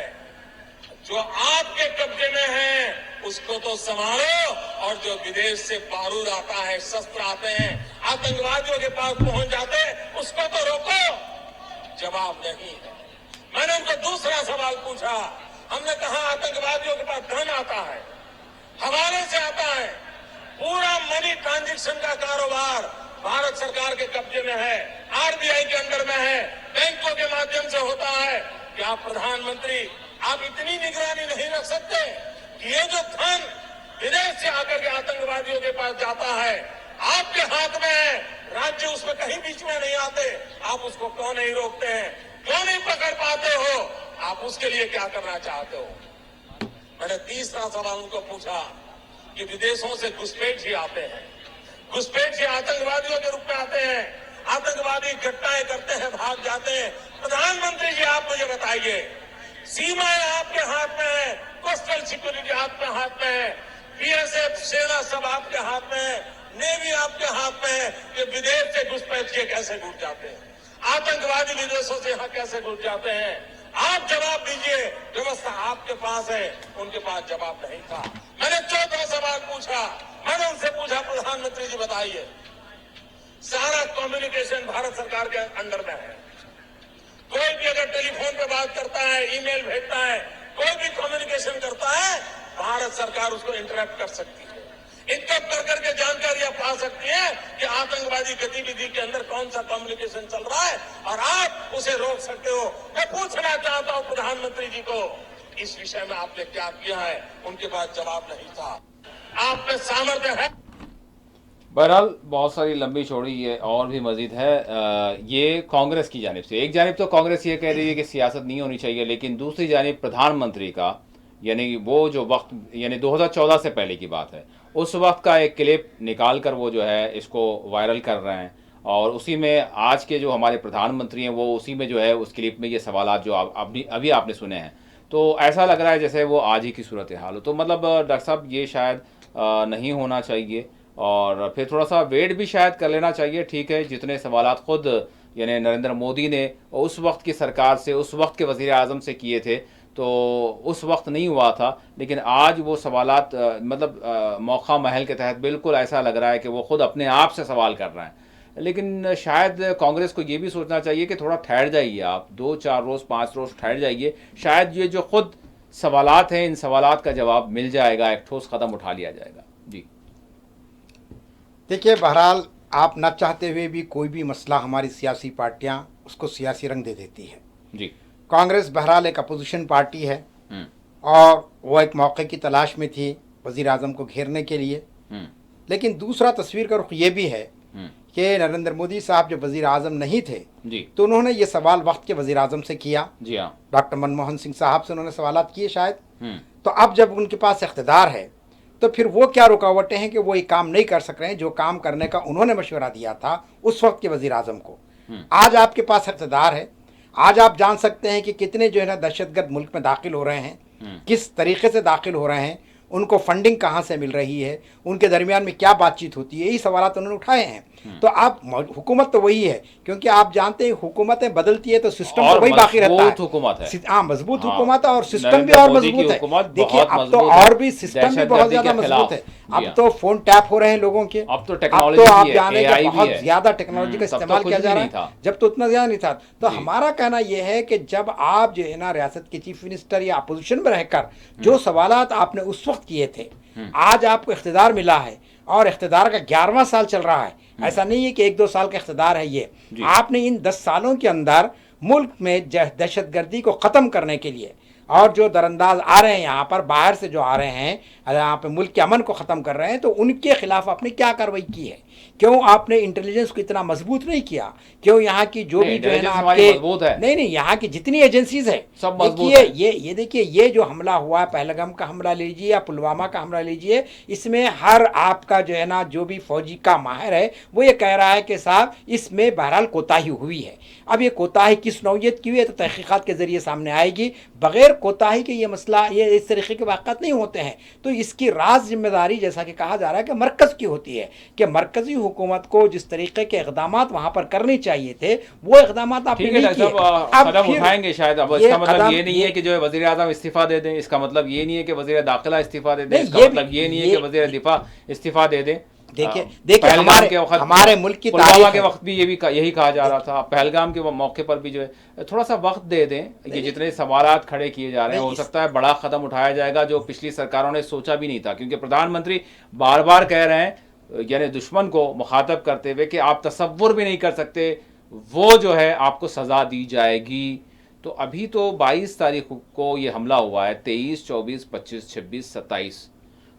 जो आपके कब्जे में है उसको तो संभालो, और जो विदेश से बारूद आता है, शस्त्र आते हैं, आतंकवादियों के पास पहुंच जाते हैं, उसको तो रोको। जवाब नहीं है। मैंने उनको दूसरा सवाल पूछा। हमने कहा आतंकवादियों के पास धन आता है, हवाले से आता है, पूरा मनी ट्रांजैक्शन का कारोबार भारत सरकार के कब्जे में है, आरबीआई के अंडर में है, बैंकों के माध्यम से होता है। क्या प्रधानमंत्री आप इतनी निगरानी नहीं रख सकते कि ये जो धन विदेश से आकर के आतंकवादियों के पास जाता है आपके हाथ में है, राज्य उसमें कहीं बीच में नहीं आते, आप उसको क्यों नहीं रोकते हैं, क्यों नहीं पकड़ पाते हो? आप उसके लिए क्या करना चाहते हो? मैंने तीसरा सवाल उनको पूछा कि विदेशों से घुसपैठ ही आते हैं, घुसपैठ ही आतंकवादियों के रूप में आते हैं, आतंकवादी घटनाएं करते हैं, भाग जाते हैं। प्रधानमंत्री जी आप मुझे बताइए, सीमाएं आपके हाथ में है, कोस्टल सिक्योरिटी आपके हाथ में है, बीएसएफ सेना सब आपके हाथ में है, नेवी आपके हाथ में है, कि विदेश से घुसपैठ के कैसे घुस जाते हैं, आतंकवादी विदेशों से यहाँ कैसे घुस जाते हैं? आप जवाब दीजिए। व्यवस्था आपके पास है, उनके पास जवाब नहीं था। मैंने चौथा सवाल पूछा। मैंने उनसे पूछा, प्रधानमंत्री जी बताइए, सारा कम्युनिकेशन भारत सरकार के अंडर में है। कोई भी अगर टेलीफोन पे बात करता है, ईमेल भेजता है, कोई भी कम्युनिकेशन करता है, भारत सरकार उसको इंटरप्ट कर सकती है, इंटरप्ट कर करके जानकारियां पा सकती है कि आतंकवादी गतिविधि के अंदर कौन सा कम्युनिकेशन चल रहा है, और आप उसे रोक सकते हो। मैं पूछना चाहता हूं प्रधानमंत्री जी को, इस विषय में आपने क्या किया है? उनके पास जवाब नहीं था। आप में सामर्थ्य है। बहरहाल बहुत सारी लंबी चौड़ी ये और भी मजीद है। ये कांग्रेस की जानिब से, एक जानिब तो कांग्रेस ये कह रही है कि सियासत नहीं होनी चाहिए, लेकिन दूसरी जानिब प्रधानमंत्री का, यानी वो जो वक्त, यानी 2014 से पहले की बात है, उस वक्त का एक क्लिप निकाल कर वो जो है इसको वायरल कर रहे हैं, और उसी में आज के जो हमारे प्रधानमंत्री हैं वो उसी में जो है उस क्लिप में ये सवालात जो अभी आपने सुने हैं, तो ऐसा लग रहा है जैसे वो आज ही की सूरत हाल हो। तो मतलब डॉक्टर साहब ये शायद नहीं होना चाहिए, और फिर थोड़ा सा वेट भी शायद कर लेना चाहिए। ठीक है, जितने सवालात खुद यानी नरेंद्र मोदी ने उस वक्त की सरकार से, उस वक्त के वज़ीर आज़म से किए थे, तो उस वक्त नहीं हुआ था, लेकिन आज वो सवालात मतलब मौका महल के तहत बिल्कुल ऐसा लग रहा है कि वो खुद अपने आप से सवाल कर रहे हैं। लेकिन शायद कांग्रेस को ये भी सोचना चाहिए कि थोड़ा ठहर जाइए, आप 2-4 रोज़ 5 रोज़ ठहर जाइए, शायद ये जो खुद सवालात हैं, इन सवालात का जवाब मिल जाएगा, एक ठोस कदम उठा लिया जाएगा। जी देखिए, बहरहाल आप न चाहते हुए भी कोई भी मसला हमारी सियासी पार्टियां उसको सियासी रंग दे देती है। जी, कांग्रेस बहरहाल एक अपोजिशन पार्टी है और वो एक मौके की तलाश में थी वज़ीर आज़म को घेरने के लिए। लेकिन दूसरा तस्वीर का रुख ये भी है कि नरेंद्र मोदी साहब जब वज़ीर आज़म नहीं थे जी, तो उन्होंने ये सवाल वक्त के वज़ीर आज़म से किया। जी हाँ, डॉक्टर मनमोहन सिंह साहब से उन्होंने सवालात किए शायद। तो अब जब उनके पास इख्तिदार है तो फिर वो क्या रुकावटें हैं कि वो ये काम नहीं कर सक रहे हैं जो काम करने का उन्होंने मशवरा दिया था उस वक्त के वज़ीर आज़म को। आज आपके पास इख्तिदार है, आज आप जान सकते हैं कि कितने जो है ना दहशतगर्द मुल्क में दाखिल हो रहे हैं, किस तरीके से दाखिल हो रहे हैं, उनको फंडिंग कहाँ से मिल रही है, उनके दरमियान में क्या बातचीत होती है, यही सवाल तो उन्होंने उठाए हैं। तो आप हुकूमत तो वही है, क्योंकि आप जानते हैं हुकूमतें बदलती है तो सिस्टम तो वही बाकी रहता है। हुकूमत है, हाँ, मजबूत हुकूमत है और सिस्टम भी और मजबूत है। देखिए अब तो और भी सिस्टम भी बहुत ज्यादा मजबूत है। अब तो फोन टैप हो रहे हैं लोगों के, अब तो टेक्नोलॉजी, अब तो आप जाने के बहुत ज्यादा टेक्नोलॉजी का इस्तेमाल किया जा रहा है, जब तो उतना ज्यादा नहीं था। तो हमारा कहना यह है कि जब आप जो है ना रियासत के चीफ मिनिस्टर या अपोजिशन में रहकर जो सवालात आपने उस वक्त किए थे, आज आपको इख्तिदार मिला है और इख्तिदार का 11वां साल चल रहा है, ऐसा नहीं है कि 1-2 साल का इख्तिदार है ये। आपने इन 10 सालों के अंदर मुल्क में दहशतगर्दी को ख़त्म करने के लिए और जो दरअंदाज आ रहे हैं यहाँ पर बाहर से जो आ रहे हैं यहाँ पे मुल्क के अमन को ख़त्म कर रहे हैं, तो उनके खिलाफ आपने क्या कार्रवाई की है, क्यों आपने इंटेलिजेंस को इतना मजबूत नहीं किया? क्यों यहाँ की जो भी जो है ना आपके नहीं यहाँ की जितनी एजेंसीज है सब मजबूत है। ये देखिए, ये जो हमला हुआ है, पहलगाम का हमला लीजिए या पुलवामा का हमला लीजिए, इसमें हर आपका जो है ना जो भी फौजी का माहिर है वो ये कह रहा है कि साहब इसमें बहरहाल कोताही हुई है। अब ये कोताही किस नौयत की हुई है तो तहकीकात के जरिए सामने आएगी। बगैर कोताही के ये मसला, ये इस तरीके के वाक़ात नहीं होते हैं। तो इसकी राज जिम्मेदारी जैसा कि कहा जा रहा है कि मरकज़ की होती है, कि मरकज़ी हुकूमत को जिस तरीके के इक़दाम वहाँ पर करने चाहिए थे वो इक़दाम आपने नहीं किए। कदम उठाएंगे शायद। अब इसका मतलब ये नहीं है कि जो है वज़ीर आज़म इस्तीफ़ा दे दें, इसका मतलब ये नहीं है कि वज़ीर दाखिला इस्तीफ़ा दे दें, इसका मतलब ये नहीं है कि वज़ीर दिफा इस्तीफ़ा दे दें। देखिए हमारे मुल्क की पुलवामा के वक्त भी यही कहा जा रहा था, पहलगाम के मौके पर भी जो है थोड़ा सा वक्त दे दें। ये जितने सवालात खड़े किए जा रहे हैं, हो सकता है बड़ा कदम उठाया जाएगा जो पिछली सरकारों ने सोचा भी नहीं था, क्योंकि प्रधानमंत्री बार बार कह रहे हैं, यानी दुश्मन को मुखातब करते हुए कि आप तसव्वुर भी नहीं कर सकते वो जो है आपको सज़ा दी जाएगी। तो अभी तो 22 तारीख को ये हमला हुआ है, 23, 24, 25, 26, 27,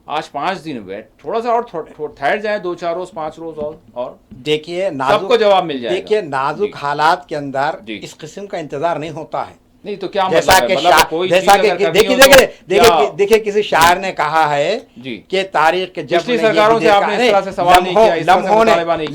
आज 5 दिन हुए। थोड़ा सा और ठहर जाए, 2-4 रोज 5 रोज और देखिए सबको जवाब मिल जाएगा। देखिए नाजुक हालात के अंदर इस किस्म का इंतजार नहीं होता है। नहीं तो क्या जैसा देखिए किसी शायर ने कहा है कि तारीख के जब सरकारों से आपने इस तरह से सवाल नहीं किया,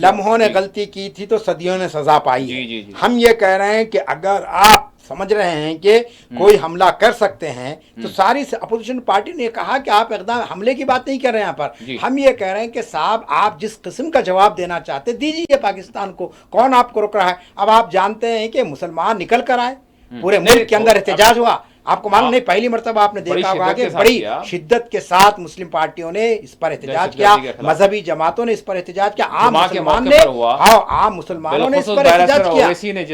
लम्हों ने गलती की थी तो सदियों ने सजा पाई है। हम ये कह रहे हैं कि अगर आप समझ रहे हैं कि कोई हमला कर सकते हैं तो सारी अपोजिशन पार्टी ने कहा कि आप एकदम हमले की बात नहीं कर रहे हैं। यहाँ पर हम ये कह रहे हैं कि साहब आप जिस किस्म का जवाब देना चाहते दीजिए पाकिस्तान को, कौन आपको रोक रहा है? अब आप जानते हैं कि मुसलमान निकल कर आए, पूरे मुल्क के अंदर एहतजाज हुआ। आपको मालूम नहीं, पहली मरतबा आपने देखा होगा कि बड़ी शिद्दत के साथ मुस्लिम पार्टियों ने इस पर एहतजाज किया, मजहबी जमातों ने इस पर एहतजाज किया, आम मुसलमान ने, आम मुसलमानों ने इस पर एहतजाज किया।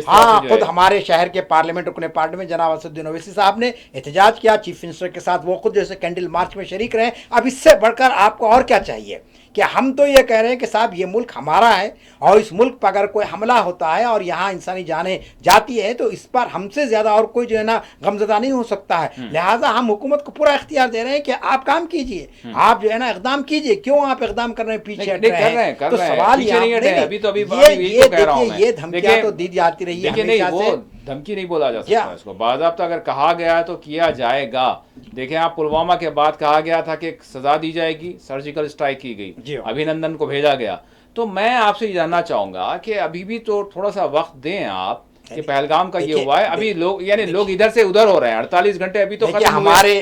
हाँ, खुद हमारे शहर के पार्लियामेंट रुकने पार्लियामेंट जनाब असदुद्दीन ओवैसी साहब ने एहतजाज किया, चीफ मिनिस्टर के साथ वो खुद जैसे कैंडल मार्च में शरीक रहे। अब इससे बढ़कर आपको और क्या चाहिए? कि हम तो ये कह रहे हैं कि साहब ये मुल्क हमारा है और इस मुल्क पर अगर कोई हमला होता है और यहाँ इंसानी जानें जाती है तो इस पर हमसे ज़्यादा और कोई जो है ना गमज़दा नहीं हो सकता है। लिहाजा हम हुकूमत को पूरा इख्तियार दे रहे हैं कि आप काम कीजिए, आप जो है ना इक़दाम कीजिए। क्यों आप इक़दाम करने में पीछे हट रहे हैं? तो सवाल ये धमकियाँ तो दी जाती रही है, धमकी नहीं बोला जा सकता इसको। बाज़ाब्ता अगर कहा गया तो किया जाएगा। देखें आप, पुलवामा के बाद कहा गया था कि सजा दी जाएगी, सर्जिकल स्ट्राइक की गई, अभिनंदन को भेजा गया। तो मैं आपसे जानना चाहूंगा कि अभी भी तो थोड़ा सा वक्त दें आप कि पहलगाम का ये हुआ है, अभी लोग यानी लोग इधर से उधर हो रहे हैं, 48 घंटे अभी तो खत्म हमारे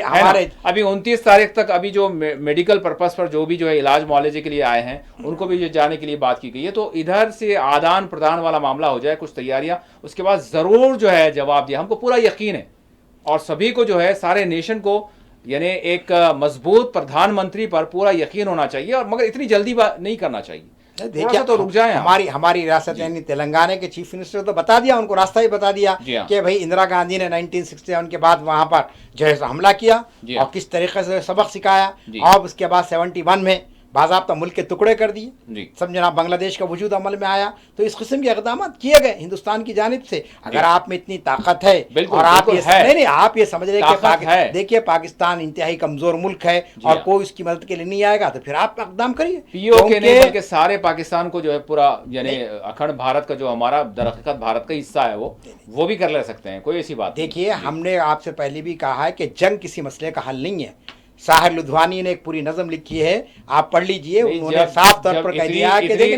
अभी 29 तारीख तक अभी जो मेडिकल पर्पस पर जो भी जो है इलाज मुआलजे के लिए आए हैं उनको भी जाने के लिए बात की गई है। तो इधर से आदान प्रदान वाला मामला हो जाए, कुछ तैयारियां, उसके बाद जरूर जो है जवाब दिया। हमको पूरा यकीन है और सभी को जो है सारे नेशन को यानी एक मजबूत प्रधानमंत्री पर पूरा यकीन होना चाहिए, और मगर इतनी जल्दी नहीं करना चाहिए। देखिए तो रुक जाए। हमारी रियासत यानी तेलंगाना के चीफ मिनिस्टर तो बता दिया, उनको रास्ता ही बता दिया कि भाई इंदिरा गांधी ने 1967 के बाद वहां पर जो है हमला किया और किस तरीके से सबक सिखाया, और उसके बाद 71 में बाज़ाब्ता मुल्क के टुकड़े कर दिए। सब जनाब बांग्लादेश का वजूद अमल में आया। तो इस किस्म के इक़दाम किए गए हिंदुस्तान की जानिब से। अगर आप में इतनी ताकत है और आप ये आप ये समझ रहे हैं, देखिए पाकिस्तान इंतहाई कमजोर मुल्क है और कोई उसकी मदद के लिए नहीं आएगा, तो फिर आप इक़दाम करिए। पीओके नहीं बल्कि सारे पाकिस्तान को जो है पूरा यानी अखंड भारत का जो हमारा दरअसल भारत का हिस्सा है वो भी कर ले सकते हैं, कोई ऐसी बात। देखिए हमने आपसे पहले भी कहा है कि जंग किसी मसले का हल नहीं है। साहिर लुधियानी ने एक पूरी नज़म लिखी है, आप पढ़ लीजिए। उन्होंने साफ तौर पर कह दिया कि देखिए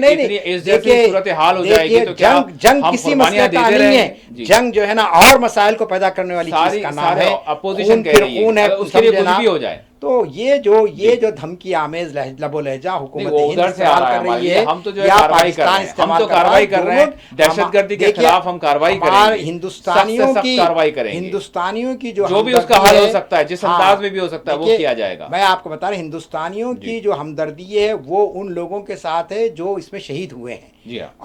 जंग किसी मसले का नहीं है, जंग जो है ना और मसाइल को पैदा करने वाली चीज का नाम है, अपोजिशन खून है, उसके लिए कुछ भी हो जाए। तो ये जो धमकी आमेज लबो लहजा हुकूमत इस्तेमाल कर रही है, हम तो जो पाकिस्तान इस्तेमाल कार्रवाई कर रहे हैं, दहशतगर्दी के खिलाफ हम कार्रवाई करेंगे, हिंदुस्तानियों की कार्रवाई करेंगे, हिंदुस्तानियों की जो भी उसका हल हो सकता है, जिस अंदाज में भी हो सकता है वो किया जाएगा। मैं आपको बता रहा, हिंदुस्तानियों की जो हमदर्दी है वो उन लोगों के साथ है जो इसमें शहीद हुए हैं,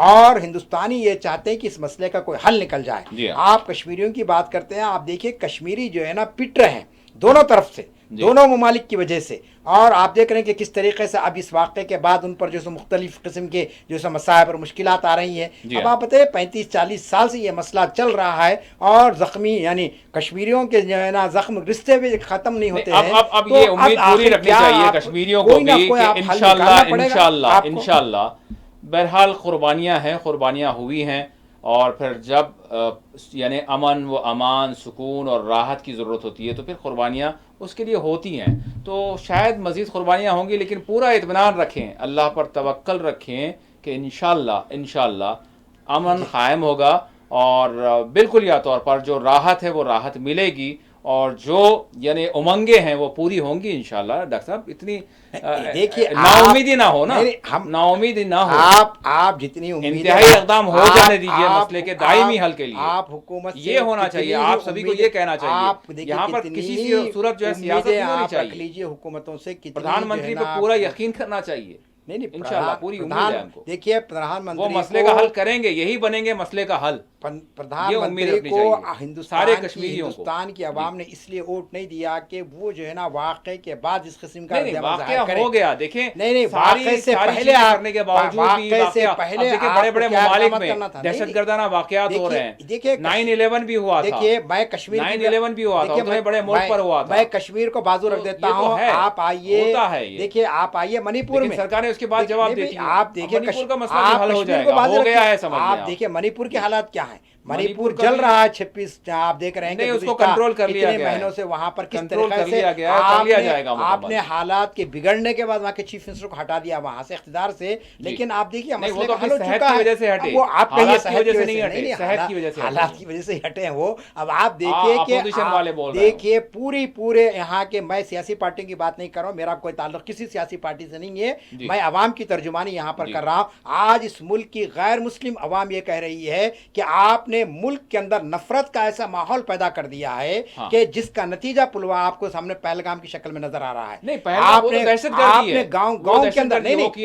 और हिंदुस्तानी ये चाहते हैं कि इस मसले का कोई हल निकल जाए। आप कश्मीरियों की बात करते हैं, आप देखिए कश्मीरी जो है ना पिट रहे हैं दोनों तरफ से, दोनों ममालिक की वजह से। और आप देख रहे हैं कि किस तरीके से अब इस वाक़े के बाद उन पर जो मुख्तलिफ किस्म के जो मसाइब और मुश्किलात आ रही हैं। अब आप बताइए 35-40 साल से ये मसला चल रहा है और ज़ख्मी यानी कश्मीरियों के जो है ना ज़ख्म रिश्ते भी ख़त्म नहीं होते हैं। अब ये उम्मीद पूरी रखनी चाहिए कश्मीरियों को भी कि इंशाल्लाह बहरहाल कुर्बानियाँ हैं, कुर्बानियाँ हुई हैं, और फिर जब यानी अमन व अमान, सुकून और राहत की ज़रूरत होती है तो फिर कुर्बानियाँ उसके लिए होती हैं। तो शायद मज़ीद कुर्बानियाँ होंगी, लेकिन पूरा इत्मीनान रखें, अल्लाह पर तवक्कल रखें कि इंशाअल्लाह अमन कायम होगा, और बिल्कुलिया तौर पर जो राहत है वो राहत मिलेगी, और जो यानी उमंगे हैं वो पूरी होंगी इंशाल्लाह। डॉक्टर साहब, इतनी देखिए नाउमीदी ना हो ना, हम नाउमीदी ना हो, आप जितनी उम्मीद इंतहाई इक़दाम हो जाने दीजिए मसले के दायमी हल के लिए। आप हुकूमत ये होना चाहिए, आप सभी को ये कहना चाहिए, यहाँ पर किसी सूरत जो है सियासत नहीं होनी चाहिए। लीजिए हुकूमतों से प्रधानमंत्री पर पूरा यकीन करना चाहिए। नहीं इंशाल्लाह पूरी उम्मीद है हमको। देखिए प्रधानमंत्री वो मसले का हल करेंगे, यही बनेंगे मसले का हल। प्रधानमंत्री को हिंदुस्तान की जी। आवाम ने इसलिए वोट नहीं दिया कि वो जो है ना वाक़े के बाद इस किस्म का वाक़या हो गया। देखिए नहीं वाक़े से पहले करने के बावजूद भी बड़े बड़े ममालिक में दहशतगर्दाना वाक़यात हो रहे हैं। देखिए 9/11 भी हुआ था। देखिए मैं कश्मीर 9/11 भी हुआ था, उतने बड़े मुल्क पर हुआ था। मैं कश्मीर को बाजू रख देता हूँ, आप आइए, देखिए आप आइए मणिपुर में, सरकार ने उसके बाद जवाब देती है। आप देखिए मणिपुर का मसला भी हल हो जाएगा, हो गया है समझ में। आप देखिए मणिपुर के हालात क्या है, मणिपुर जल रहा है 26, आप देख रहे हैं कि उसको कंट्रोल कर लिया गया है, महीनों से वहां पर किस कंट्रोल तरीके कर से लिया गया है, कर लिया जाएगा। आपने हालात के बिगड़ने के बाद वहां के चीफ मिनिस्टर को हटा दिया वहां से इख्तिदार से, लेकिन आप देखिए मसले का हल हो चुका है। वजह से हटे, वो आप कहिए सेहत की वजह से नहीं, सेहत की वजह से, हालात की वजह से हटे हैं वो। अब आप देखिए कि देखिए पूरे यहाँ के, मैं सियासी पार्टियों की बात नहीं कर रहा हूँ, मेरा कोई ताल्लुक किसी सियासी पार्टी से नहीं है, मैं अवाम की तर्जुमानी यहाँ पर कर रहा हूँ। आज इस मुल्क की गैर मुस्लिम अवाम ये कह रही है कि आपने मुल्क के अंदर नफरत का ऐसा माहौल पैदा कर दिया है कि जिसका नतीजा पुलवामा आपको सामने पहलगाम की शक्ल में नजर आ रहा है। आपने गांव के अंदर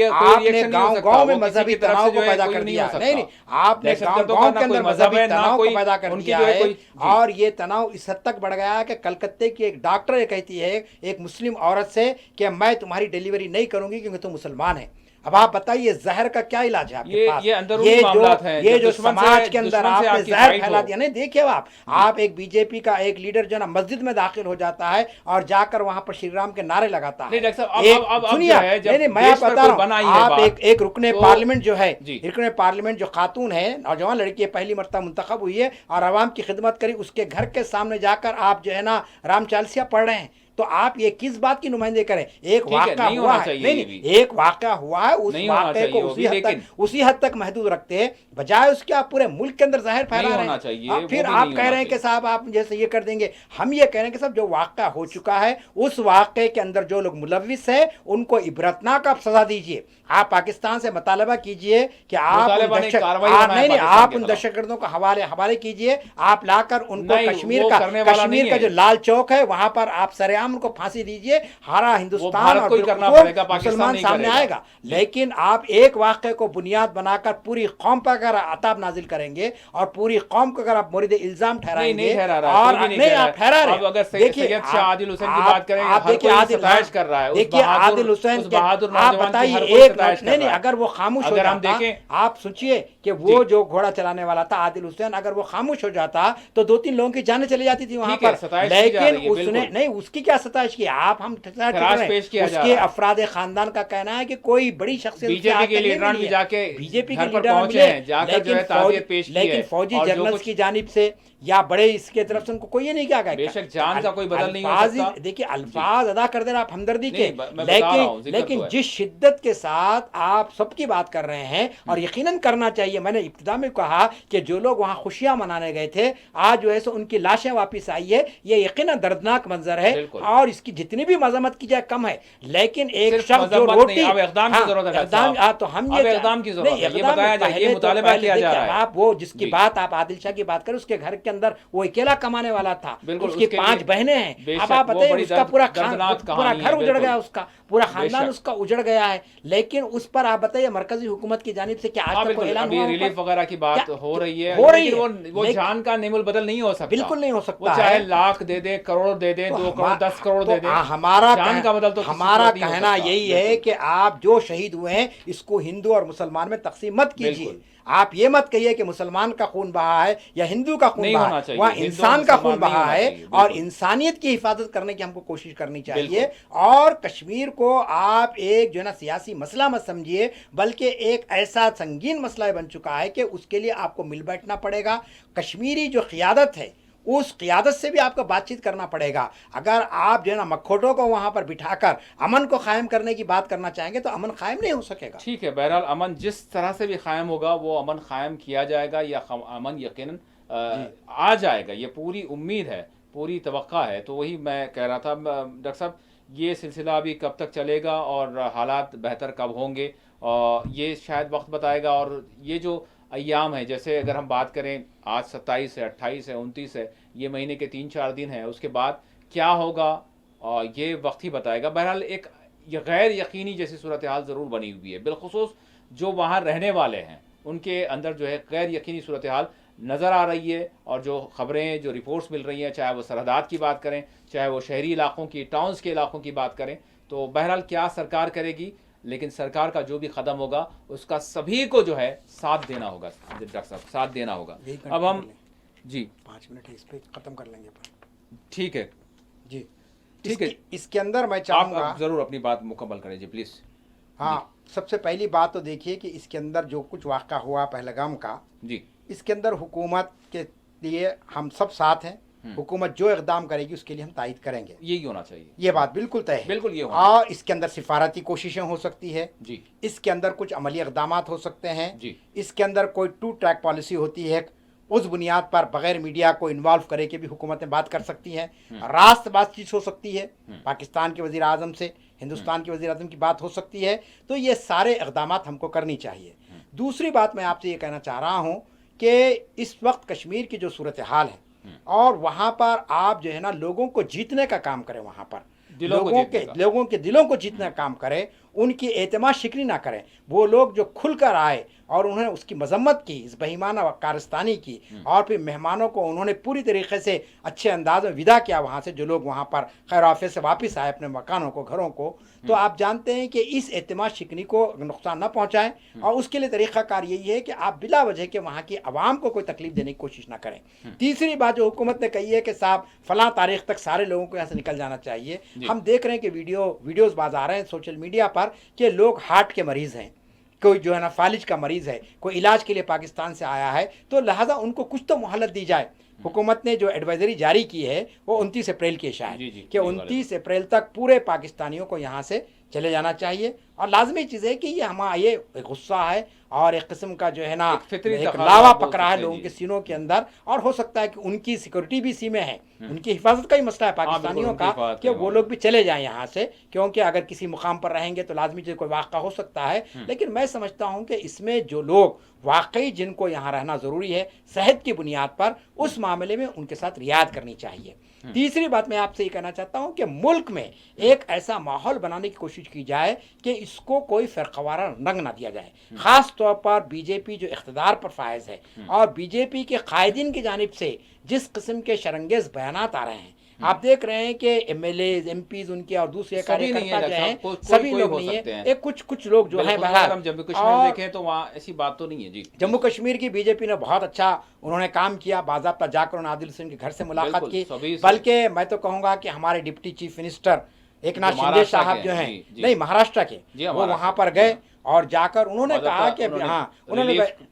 आपने गांव में मजहबी तनाव को पैदा कर दिया। नहीं, आपने गांव के अंदर मजहबी तनाव को पैदा कर दिया है, और ये तनाव इस हद तक बढ़ गया है कि कलकत्ते की एक डॉक्टर कहती है एक मुस्लिम औरत से कि मैं तुम्हारी डिलीवरी नहीं करूंगी क्योंकि तुम मुसलमान है। अब आप बताइए जहर का क्या इलाज है आपके पास? ये जो समाज के अंदर आपने जहर फैला दिया। नहीं देखिए आप एक बीजेपी का एक लीडर जो ना मस्जिद में दाखिल हो जाता है और जाकर वहां पर श्री राम के नारे लगाता है। सुनिए, नहीं मैं आप बता रहा हूँ, आप एक रुकने पार्लियामेंट जो है, रुकने पार्लियामेंट जो खातून है, नौजवान लड़की है, पहली मरतबा मुंतखब हुई है और आवाम की खिदमत करी, उसके घर के सामने जाकर आप जो है ना राम चालीसा पढ़ रहे हैं, तो आप ये किस बात की नुमाइंदगी करें? एक वाक़या हुआ है, नहीं एक वाक़या हुआ है, उस वाक़े को उसी हद तक महदूद रखते हैं, बजाय उसके आप पूरे मुल्क के अंदर जहर फैला रहे हैं। फिर आप कह रहे हैं कि साहब आप जैसे ये कर देंगे। हम ये कह रहे हैं कि साहब जो वाक़या हो चुका है उस वाक़े के अंदर जो लोग मुलव्विस है उनको इबरतनाक आप सजा दीजिए। आप पाकिस्तान से मुतालबा कीजिए कि आप उन दहशतगर्दों को हवाले कीजिए, आप लाकर उनको कश्मीर का जो लाल चौक है वहां पर आप सरेआम उनको फांसी दीजिए। हारा हिंदुस्तान और मुसलमान सामने आएगा। लेकिन आप एक वाक़े को बुनियाद बनाकर पूरी कौम पर अगर अताब नाजिल करेंगे और पूरी कौम को अगर आप मुरीद इल्जाम ठहराएंगे, और नहीं आप ठहरा रहे, देखिए आदिल हुसैन की बात करें, आप देखिए आदिल हुसैन, आप बताइए एक नहीं, अगर वो खामोश हो जाता, आप सोचिए कि वो जो घोड़ा चलाने वाला था आदिल हुसैन, अगर वो खामोश हो जाता तो 2-3 लोगों की जानें चली जाती थी वहां पर। लेकिन उसने नहीं, उसकी क्या सताइश की? आप हम उसके अफराद खानदान का कहना है कि कोई बड़ी शख्सियत बीजेपी के लीडर, लेकिन फौजी जनरल्स की जानिब से या बड़े इसके तरफ से उनको कोई ये नहीं क्या कहेगा। बेशक जान का कोई बदल नहीं हो सकता। देखिए अल्फाज अदा कर देना आप हमदर्दी के, लेकिन जिस शिद्दत के साथ आप सबकी बात कर रहे हैं, और यकीनन करना चाहिए, मैंने इब्तिदा में कहा कि जो लोग वहां खुशियां मनाने गए थे आज जो है सो उनकी लाशें वापस आई है, ये यकीनन दर्दनाक मंजर है, और इसकी जितनी भी मजम्मत की जाए कम है। लेकिन एक शख्स जो रोटी तो हम आप वो जिसकी बात आप आदिल शाह की बात करें, उसके घर के अंदर वो अकेला कमाने वाला था, उसकी 5 बहनें हैं। अब आप बताइए उसका पूरा घर उजड़ गया, उसका पूरा खानदान उसका उजड़ गया है। लेकिन उस पर आप बताइए मरकजी हुकूमत की जानिब से क्या आज तक ऐलान हुआ? रिलीफ वगैरह की बात हो रही है, वो जान का निमुल बदल नहीं हो सकता, बिल्कुल नहीं हो सकता। चाहे लाख दे दे, करोड़ दे दे, 2 करोड़ 10 करोड़ दे दे, हमारा कहना यही है कि आप जो शहीद हुए हैं इसको हिंदू और मुसलमान में तकसीम मत कीजिए। आप ये मत कहिए कि मुसलमान का खून बहा है या हिंदू का खून बहा है, वहाँ इंसान का खून बहा है, और इंसानियत की हिफाजत करने की हमको कोशिश करनी चाहिए। और कश्मीर को आप एक जो है ना सियासी मसला मत समझिए, बल्कि एक ऐसा संगीन मसला बन चुका है कि उसके लिए आपको मिल बैठना पड़ेगा। कश्मीरी जो क़ियादत है उस क़ियादत से भी आपको बातचीत करना पड़ेगा। अगर आप जो है ना मक्खोटों को वहाँ पर बिठाकर अमन को कायम करने की बात करना चाहेंगे तो अमन कायम नहीं हो सकेगा। ठीक है, बहरहाल अमन जिस तरह से भी कायम होगा वो अमन कायम किया जाएगा, या अमन यकीनन आ जाएगा, ये पूरी उम्मीद है, पूरी तवक्का है। तो वही मैं कह रहा था डॉक्टर साहब, ये सिलसिला अभी कब तक चलेगा और हालात बेहतर कब होंगे, और ये शायद वक्त बताएगा। और ये जो अय्याम है, जैसे अगर हम बात करें आज 27 है, 28 है, 29 है, ये महीने के 3-4 दिन है, उसके बाद क्या होगा और ये वक्त ही बताएगा। बहरहाल एक गैर यकीनी जैसी सूरत हाल ज़रूर बनी हुई है, बिलखुसूस जो वहाँ रहने वाले हैं उनके अंदर जो है गैर यकीनी सूरत हाल नज़र आ रही है। और जो ख़बरें, जो रिपोर्ट्स मिल रही हैं, चाहे वो सरहदात की बात करें, चाहे वो शहरी इलाकों की, टाउन्स के इलाकों की बात करें, तो बहरहाल क्या सरकार करेगी, लेकिन सरकार का जो भी कदम होगा उसका सभी को जो है साथ देना होगा, डॉक्टर साहब साथ देना होगा। अब हम जी 5 मिनट इस पे खत्म कर लेंगे। ठीक है जी, ठीक है। इसके अंदर मैं चाहूँगा आप जरूर अपनी बात मुकम्मल करें जी, प्लीज़। हाँ, सबसे पहली बात तो देखिए कि इसके अंदर जो कुछ वाक़ा हुआ पहलगाम का जी, इसके अंदर हुकूमत के लिए हम सब साथ हैं। हुकूमत जो इक़दाम करेगी उसके लिए हम तायद करेंगे, यही होना चाहिए, ये बात बिल्कुल तय है, बिल्कुल ये होना। और इसके अंदर सिफारती कोशिशें हो सकती है जी, इसके अंदर कुछ अमली इक़दाम हो सकते हैं जी, इसके अंदर कोई 2 ट्रैक पॉलिसी होती है, उस बुनियाद पर बगैर मीडिया को इन्वॉल्व करे के भी हुकूमतें बात कर सकती हैं। रास्त बातचीत हो सकती है, पाकिस्तान के वज़ीर आज़म से हिंदुस्तान के वज़ीर आज़म की बात हो सकती है। तो ये सारे इक़दाम हमको करनी चाहिए। दूसरी बात मैं आपसे ये कहना चाह रहा हूँ कि इस वक्त कश्मीर की जो सूरत हाल है और वहाँ पर आप जो है ना लोगों को जीतने का काम करें, वहाँ पर लोगों के दिलों को जीतने का काम करें, उनकी एतमाद शिकनी ना करें। वो लोग जो खुलकर आए और उन्होंने उसकी मजम्मत की, इस बेईमाना कारस्तानी की, और फिर मेहमानों को उन्होंने पूरी तरीके से अच्छे अंदाज में विदा किया वहाँ से, जो लोग वहाँ पर खैर आफियत से वापस आए अपने मकानों को, घरों को। तो आप जानते हैं कि इस एतमाद शिकनी को नुकसान न पहुँचाएं, और उसके लिए तरीक़ाकार यही है कि आप बिला वजह के वहाँ की आवाम को कोई तकलीफ देने की कोशिश ना करें। तीसरी बात जो हुकूमत ने कही है कि साहब फ़लाँ तारीख तक सारे लोगों को यहाँ से निकल जाना चाहिए। हम देख रहे हैं कि वीडियोज़ बाज़ आ रहे हैं सोशल मीडिया पर कि लोग हार्ट के मरीज़ हैं, कोई जो है ना फालिज का मरीज़ है, कोई इलाज के लिए पाकिस्तान से आया है, तो लिहाजा उनको कुछ तो मोहलत दी जाए। हुकूमत ने जो एडवाइजरी जारी की है वो 29 अप्रैल की शायद कि 29 अप्रैल तक पूरे पाकिस्तानियों को यहाँ से चले जाना चाहिए। और लाजमी चीज़ है कि ये हमारा ये गुस्सा है और एक किस्म का जो है ना एक लावा पकड़ा है लोगों के सीनों के अंदर, और हो सकता है कि उनकी सिक्योरिटी भी इसी में है, उनकी हिफाजत का ही मसला है पाकिस्तानियों का कि वो लोग भी चले जाएं यहाँ से, क्योंकि अगर किसी मुकाम पर रहेंगे तो लाजमी चीज़ कोई वाक़ा हो सकता है। लेकिन मैं समझता हूँ कि इसमें जो लोग वाकई जिनको यहाँ रहना ज़रूरी है सेहत की बुनियाद पर, उस मामले में उनके साथ रियायत करनी चाहिए। तीसरी बात मैं आपसे ये कहना चाहता हूँ कि मुल्क में एक ऐसा माहौल बनाने की कोशिश की जाए कि इसको कोई फ़िरक़ावाराना रंग ना दिया जाए। ख़ास तौर पर बीजेपी जो इक़्तिदार पर फायज़ है और बीजेपी के कायदीन की जानिब से जिस किस्म के शरंगेज़ बयानात आ रहे हैं, आप देख रहे हैं कि एमएलए एमपीज उनके और दूसरे कार्यकर्ता जो हैं सभी लोग नहीं है, एक कुछ लोग जो हैं बाहर। हम जम्मू कश्मीर देखें तो वहाँ ऐसी बात तो नहीं है जी। जम्मू कश्मीर की बीजेपी ने बहुत अच्छा उन्होंने काम किया, बाज़ाब्ता जाकर उन्होंने आदिल हुसैन के घर से मुलाकात की, बल्कि मैं तो कहूँगा कि हमारे deputy chief minister Eknath Shinde साहब जो हैं, नहीं महाराष्ट्र के, वो वहाँ पर गए और जाकर उन्होंने कहा कि हाँ उन्होंने रिलीफ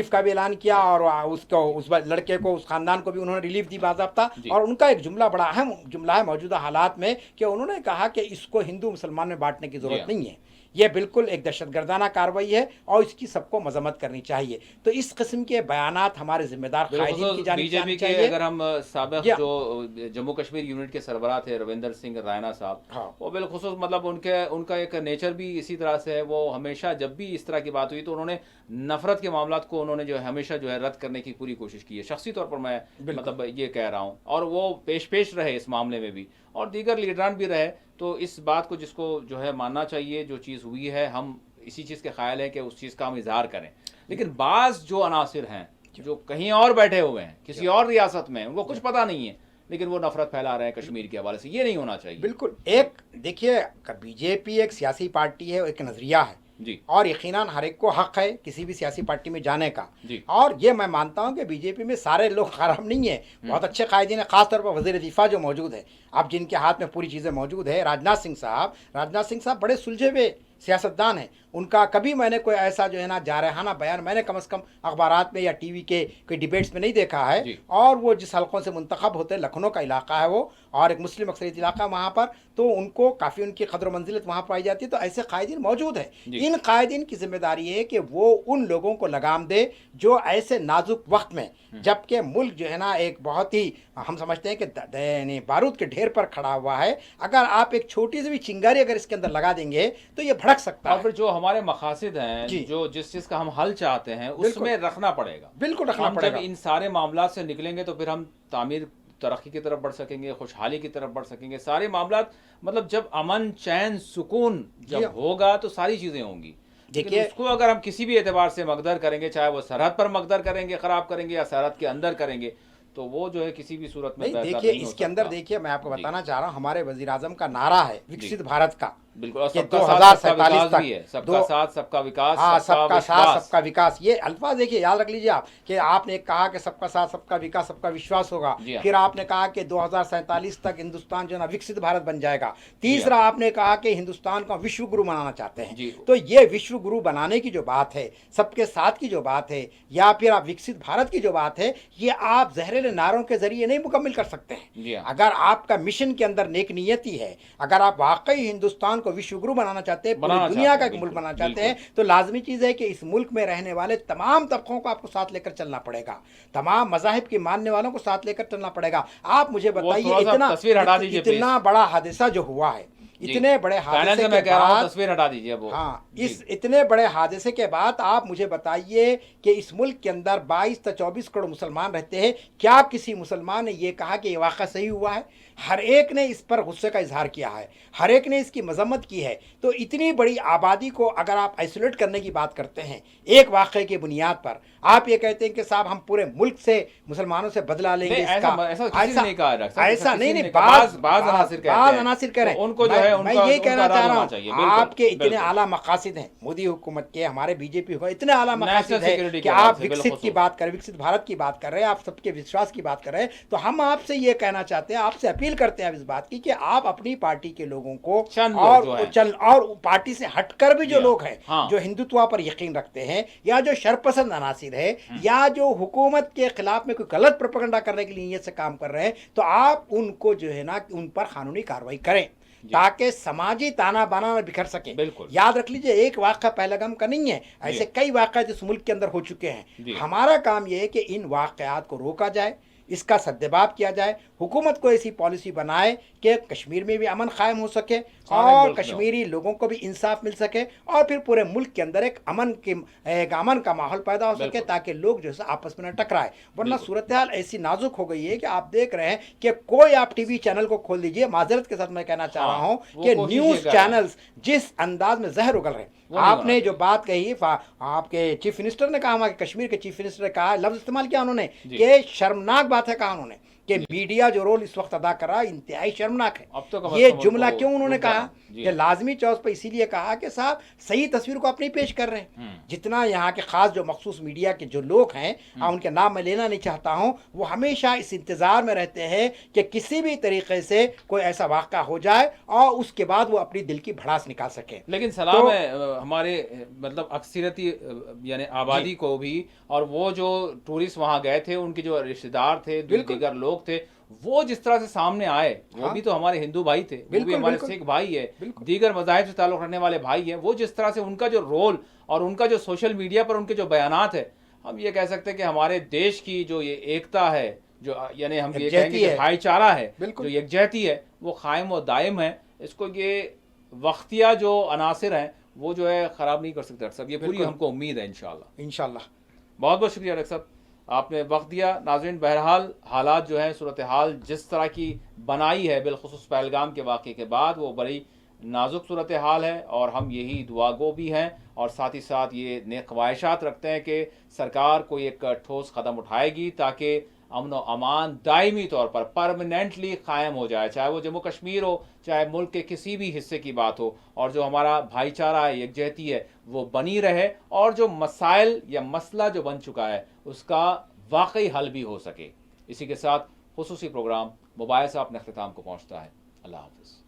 का भी ऐलान किया और उसको उस लड़के को, उस खानदान को भी उन्होंने रिलीफ दी बाज़ाब्ता। और उनका एक जुमला बड़ा अहम जुमला है मौजूदा हालात में कि उन्होंने कहा कि इसको हिंदू मुसलमान में बांटने की ज़रूरत नहीं है, यह बिल्कुल एक दहशतगर्दाना कार्रवाई है और इसकी सबको मजम्मत करनी चाहिए। तो इस किस्म के बयानात हमारे जिम्मेदार कायदीन की जानिब से आने चाहिए। अगर हम साबिक़ जो जम्मू कश्मीर यूनिट के सरबराह थे रविंदर सिंह रैना साहब, वो बिलखुसूस मतलब उनका एक नेचर भी इसी तरह से है। वो हमेशा जब भी इस तरह की बात हुई तो उन्होंने नफरत के मामलात को उन्होंने जो है हमेशा जो है रद्द करने की पूरी कोशिश की है, शख्सी तौर पर मैं मतलब ये कह रहा हूँ। और वो पेश रहे इस मामले में भी, और दीगर लीडरान भी रहे। तो इस बात को जिसको जो है मानना चाहिए, जो चीज़ हुई है हम इसी चीज़ के ख्याल है कि उस चीज़ का हम इजहार करें। लेकिन बाज़ जो अनासिर हैं जो कहीं और बैठे हुए हैं, किसी और रियासत में, उनको कुछ पता नहीं है, लेकिन वो नफरत फैला रहे हैं कश्मीर के हवाले से, ये नहीं होना चाहिए। बिल्कुल, एक देखिए बीजेपी एक सियासी पार्टी है, एक नज़रिया है, जी। और यकीनन हर एक को हक है किसी भी सियासी पार्टी में जाने का जी। और ये मैं मानता हूँ कि बीजेपी में सारे लोग खराब नहीं है, बहुत अच्छे कायदीन है, खासतौर पर वजीर दिफा जो मौजूद है, अब जिनके हाथ में पूरी चीज़ें मौजूद है, राजनाथ सिंह साहब बड़े सुलझे हुए सियासतदान है। उनका कभी मैंने कोई ऐसा जो है ना जारहाना बयान मैंने कम से कम अखबारात में या टीवी के कोई डिबेट्स में नहीं देखा है। और वो जिस हलकों से मुंतखब होते हैं, लखनऊ का इलाका है वो और एक मुस्लिम अक्सरियत इलाका वहाँ पर, तो उनको काफ़ी उनकी कदर मंजिलत वहाँ पाई जाती है। तो ऐसे कायदीन मौजूद है, इन कायदीन की जिम्मेदारी है कि वो उन लोगों को लगाम दे जो ऐसे नाजुक वक्त में, जबकि मुल्क जो है ना एक बहुत ही हम समझते हैं कि बारूद के ढेर पर खड़ा हुआ है, अगर आप एक छोटी सी भी चिंगारी अगर इसके अंदर लगा देंगे तो ये भड़क सकता है। और फिर जो हमारे मकासद हैं, जो जिस चीज का हम हल चाहते हैं उसमें रखना पड़ेगा, बिल्कुल रखना पड़ेगा। जब इन सारे मामला से निकलेंगे तो फिर हम तामीर तरक्की की तरफ बढ़ सकेंगे, खुशहाली की तरफ बढ़ सकेंगे। सारे मामला मतलब जब अमन चैन सुकून जब होगा तो सारी चीजें होंगी। देखिए उसको अगर हम किसी भी एतबार से मकदर करेंगे, चाहे वो सरहद पर मकदर करेंगे, खराब करेंगे, या सरहद के अंदर करेंगे, तो वो जो है किसी भी सूरत में नहीं। देखिए इसके अंदर देखिए मैं आपको बताना चाह रहा हूँ, हमारे वजीर आजम का नारा है विकसित भारत का, बिल्कुल, और सबका 2047 तक सबका साथ सबका विकास, हाँ सबका साथ सबका विकास। ये अल्फाज देखिए याद रख लीजिए आप कि आपने कहा कि सबका साथ सबका विकास सबका विश्वास होगा, फिर आपने कहा कि 2047 तक हिंदुस्तान जो है ना विकसित भारत बन जाएगा। तीसरा आपने कहा कि हिंदुस्तान को विश्व गुरु बनाना चाहते हैं। तो ये विश्व गुरु बनाने की जो बात है, सबके साथ की जो बात है, या फिर आप विकसित भारत की जो बात है, ये आप जहरीले नारों के जरिए नहीं मुकम्मल कर सकते हैं। अगर आपका मिशन के अंदर नेक नियति है, अगर आप वाकई हिंदुस्तान को विश्व गुरु बनाना चाहते हैं, पूरी दुनिया का एक मुल्क बनाना चाहते हैं, तो लाजमी चीज है कि इस मुल्क में रहने वाले तमाम तबकों को आपको साथ लेकर चलना पड़ेगा, तमाम मज़ाहिब के मानने वालों को साथ लेकर चलना पड़ेगा। आप मुझे बताइए इतना बड़ा हादसा जो हुआ है, इतने बड़े हादसे के बाद, तस्वीर हटा दीजिए वो, हाँ इस इतने बड़े हादसे के बाद आप मुझे बताइए कि इस मुल्क के अंदर 22 से 24 करोड़ मुसलमान रहते हैं, क्या किसी मुसलमान ने ये कहा कि ये वाक़या सही हुआ है? हर एक ने इस पर गुस्से का इजहार किया है, हर एक ने इसकी मजम्मत की है। तो इतनी बड़ी आबादी को अगर आप आइसोलेट करने की बात करते हैं एक वाक़े की बुनियाद पर, आप ये कहते हैं कि साहब हम पूरे मुल्क से मुसलमानों से बदला लेंगे, ऐसा नहीं, बाज़ अनासिर कह रहे हैं। मैं ये कहना चाह रहा हूँ, आपके इतने आला मकासिद हैं, मोदी हुकूमत के, हमारे बीजेपी हुआ, इतने आला मकासिद है कि आप विकसित की बात कर, विकसित भारत की बात कर रहे हैं, आप सबके विश्वास की बात कर रहे हैं। तो हम आपसे ये कहना चाहते हैं, आपसे अपील करते हैं इस बात की कि आप अपनी पार्टी के लोगों को और पार्टी से हटकर भी जो लोग हैं, जो हिंदुत्व पर यकीन रखते हैं, या जो शरपसंद अनासिर है, या जो हुकूमत के खिलाफ में कोई गलत प्रोपेगेंडा करने के लिए नीयत से काम कर रहे हैं, तो आप उनको जो है ना उन पर कानूनी कार्रवाई करें ताकि समाजी ताना बाना में बिखर सके। याद रख लीजिए एक वाक़ा पहले गम का नहीं है, ऐसे कई वाक़ात इस मुल्क के अंदर हो चुके हैं। हमारा काम यह है कि इन वाक़यात को रोका जाए, इसका सद्देबाब किया जाए, हुकूमत को ऐसी पॉलिसी बनाए कि कश्मीर में भी अमन कायम हो सके और कश्मीरी लोगों को भी इंसाफ मिल सके, और फिर पूरे मुल्क के अंदर एक अमन का माहौल पैदा हो सके ताकि लोग जो है आपस में न टकराए। वरना सूरत हाल ऐसी नाजुक हो गई है कि आप देख रहे हैं कि कोई आप टीवी चैनल को खोल दीजिए, माजरत के साथ मैं कहना चाह रहा हूँ कि न्यूज़ चैनल्स जिस अंदाज में जहर उगल रहे हैं, आपने जो बात कही, आपके चीफ मिनिस्टर ने कहा, हमारे कश्मीर के चीफ मिनिस्टर ने कहा, लफ्ज इस्तेमाल किया उन्होंने कि शर्मनाक बात है, कहा उन्होंने कि मीडिया जो रोल इस वक्त अदा कर रहा है इंतहाई शर्मनाक है। अब तो ये जुमला क्यों उन्होंने कहा? ये लाजमी चौथ पर इसीलिए कहा कि साहब सही तस्वीर को आप नहीं पेश कर रहे हैं। जितना यहाँ के खास जो मखसूस मीडिया के जो लोग हैं, उनके नाम मैं लेना नहीं चाहता हूँ, वो हमेशा इस इंतजार में रहते हैं कि किसी भी तरीके से कोई ऐसा वाक़ा हो जाए और उसके बाद वो अपनी दिल की भड़ास निकाल सके। लेकिन सलाम है हमारे मतलब अक्सरियती यानी आबादी को भी, और वो जो टूरिस्ट वहाँ गए थे उनके जो रिश्तेदार थे, दीगर लोग थे, वो जिस तरह से सामने आए, वो भी तो हमारे हिंदू भाई थे, वो भी हमारे सिख भाई है, दीगर मज़ाहिब से ताल्लुक़ रखने वाले भाई हैं, वो जिस तरह से उनका जो रोल और उनका जो सोशल मीडिया पर उनके जो बयानात है, हम ये कह सकते हैं कि हमारे देश की जो ये एकता है, जो यानी हम ये कहेंगे भाईचारा है, जो यकजहती है, वो कायम और दायम है। इसको ये वक्तिया जो अनासिर हैं वो जो है ख़राब नहीं कर सकते डॉक्टर साहब, ये पूरी हमको उम्मीद है इंशाल्लाह। बहुत बहुत शुक्रिया डॉक्टर साहब, आपने वक्त दिया। नाज़रीन, बहरहाल हालात जो है, सूरत हाल जिस तरह की बनाई है बिलखुसूस पहलगाम के वाक़े के बाद, वो बड़ी नाजुक सूरत हाल है, और हम यही दुआगो भी हैं, और साथ ही साथ ये नेक ख्वाहिशात रखते हैं कि सरकार कोई एक ठोस कदम उठाएगी ताकि अमन व अमान दायमी तौर पर परमानेंटली कायम हो जाए, चाहे वो जम्मू कश्मीर हो, चाहे मुल्क के किसी भी हिस्से की बात हो, और जो हमारा भाईचारा है, यकजहती है, वो बनी रहे, और जो मसाइल या मसला जो बन चुका है उसका वाकई हल भी हो सके। इसी के साथ खुसूसी प्रोग्राम मोबाइल से अपने अख्ताम को पहुँचता है। अल्लाह हाफ़िज़।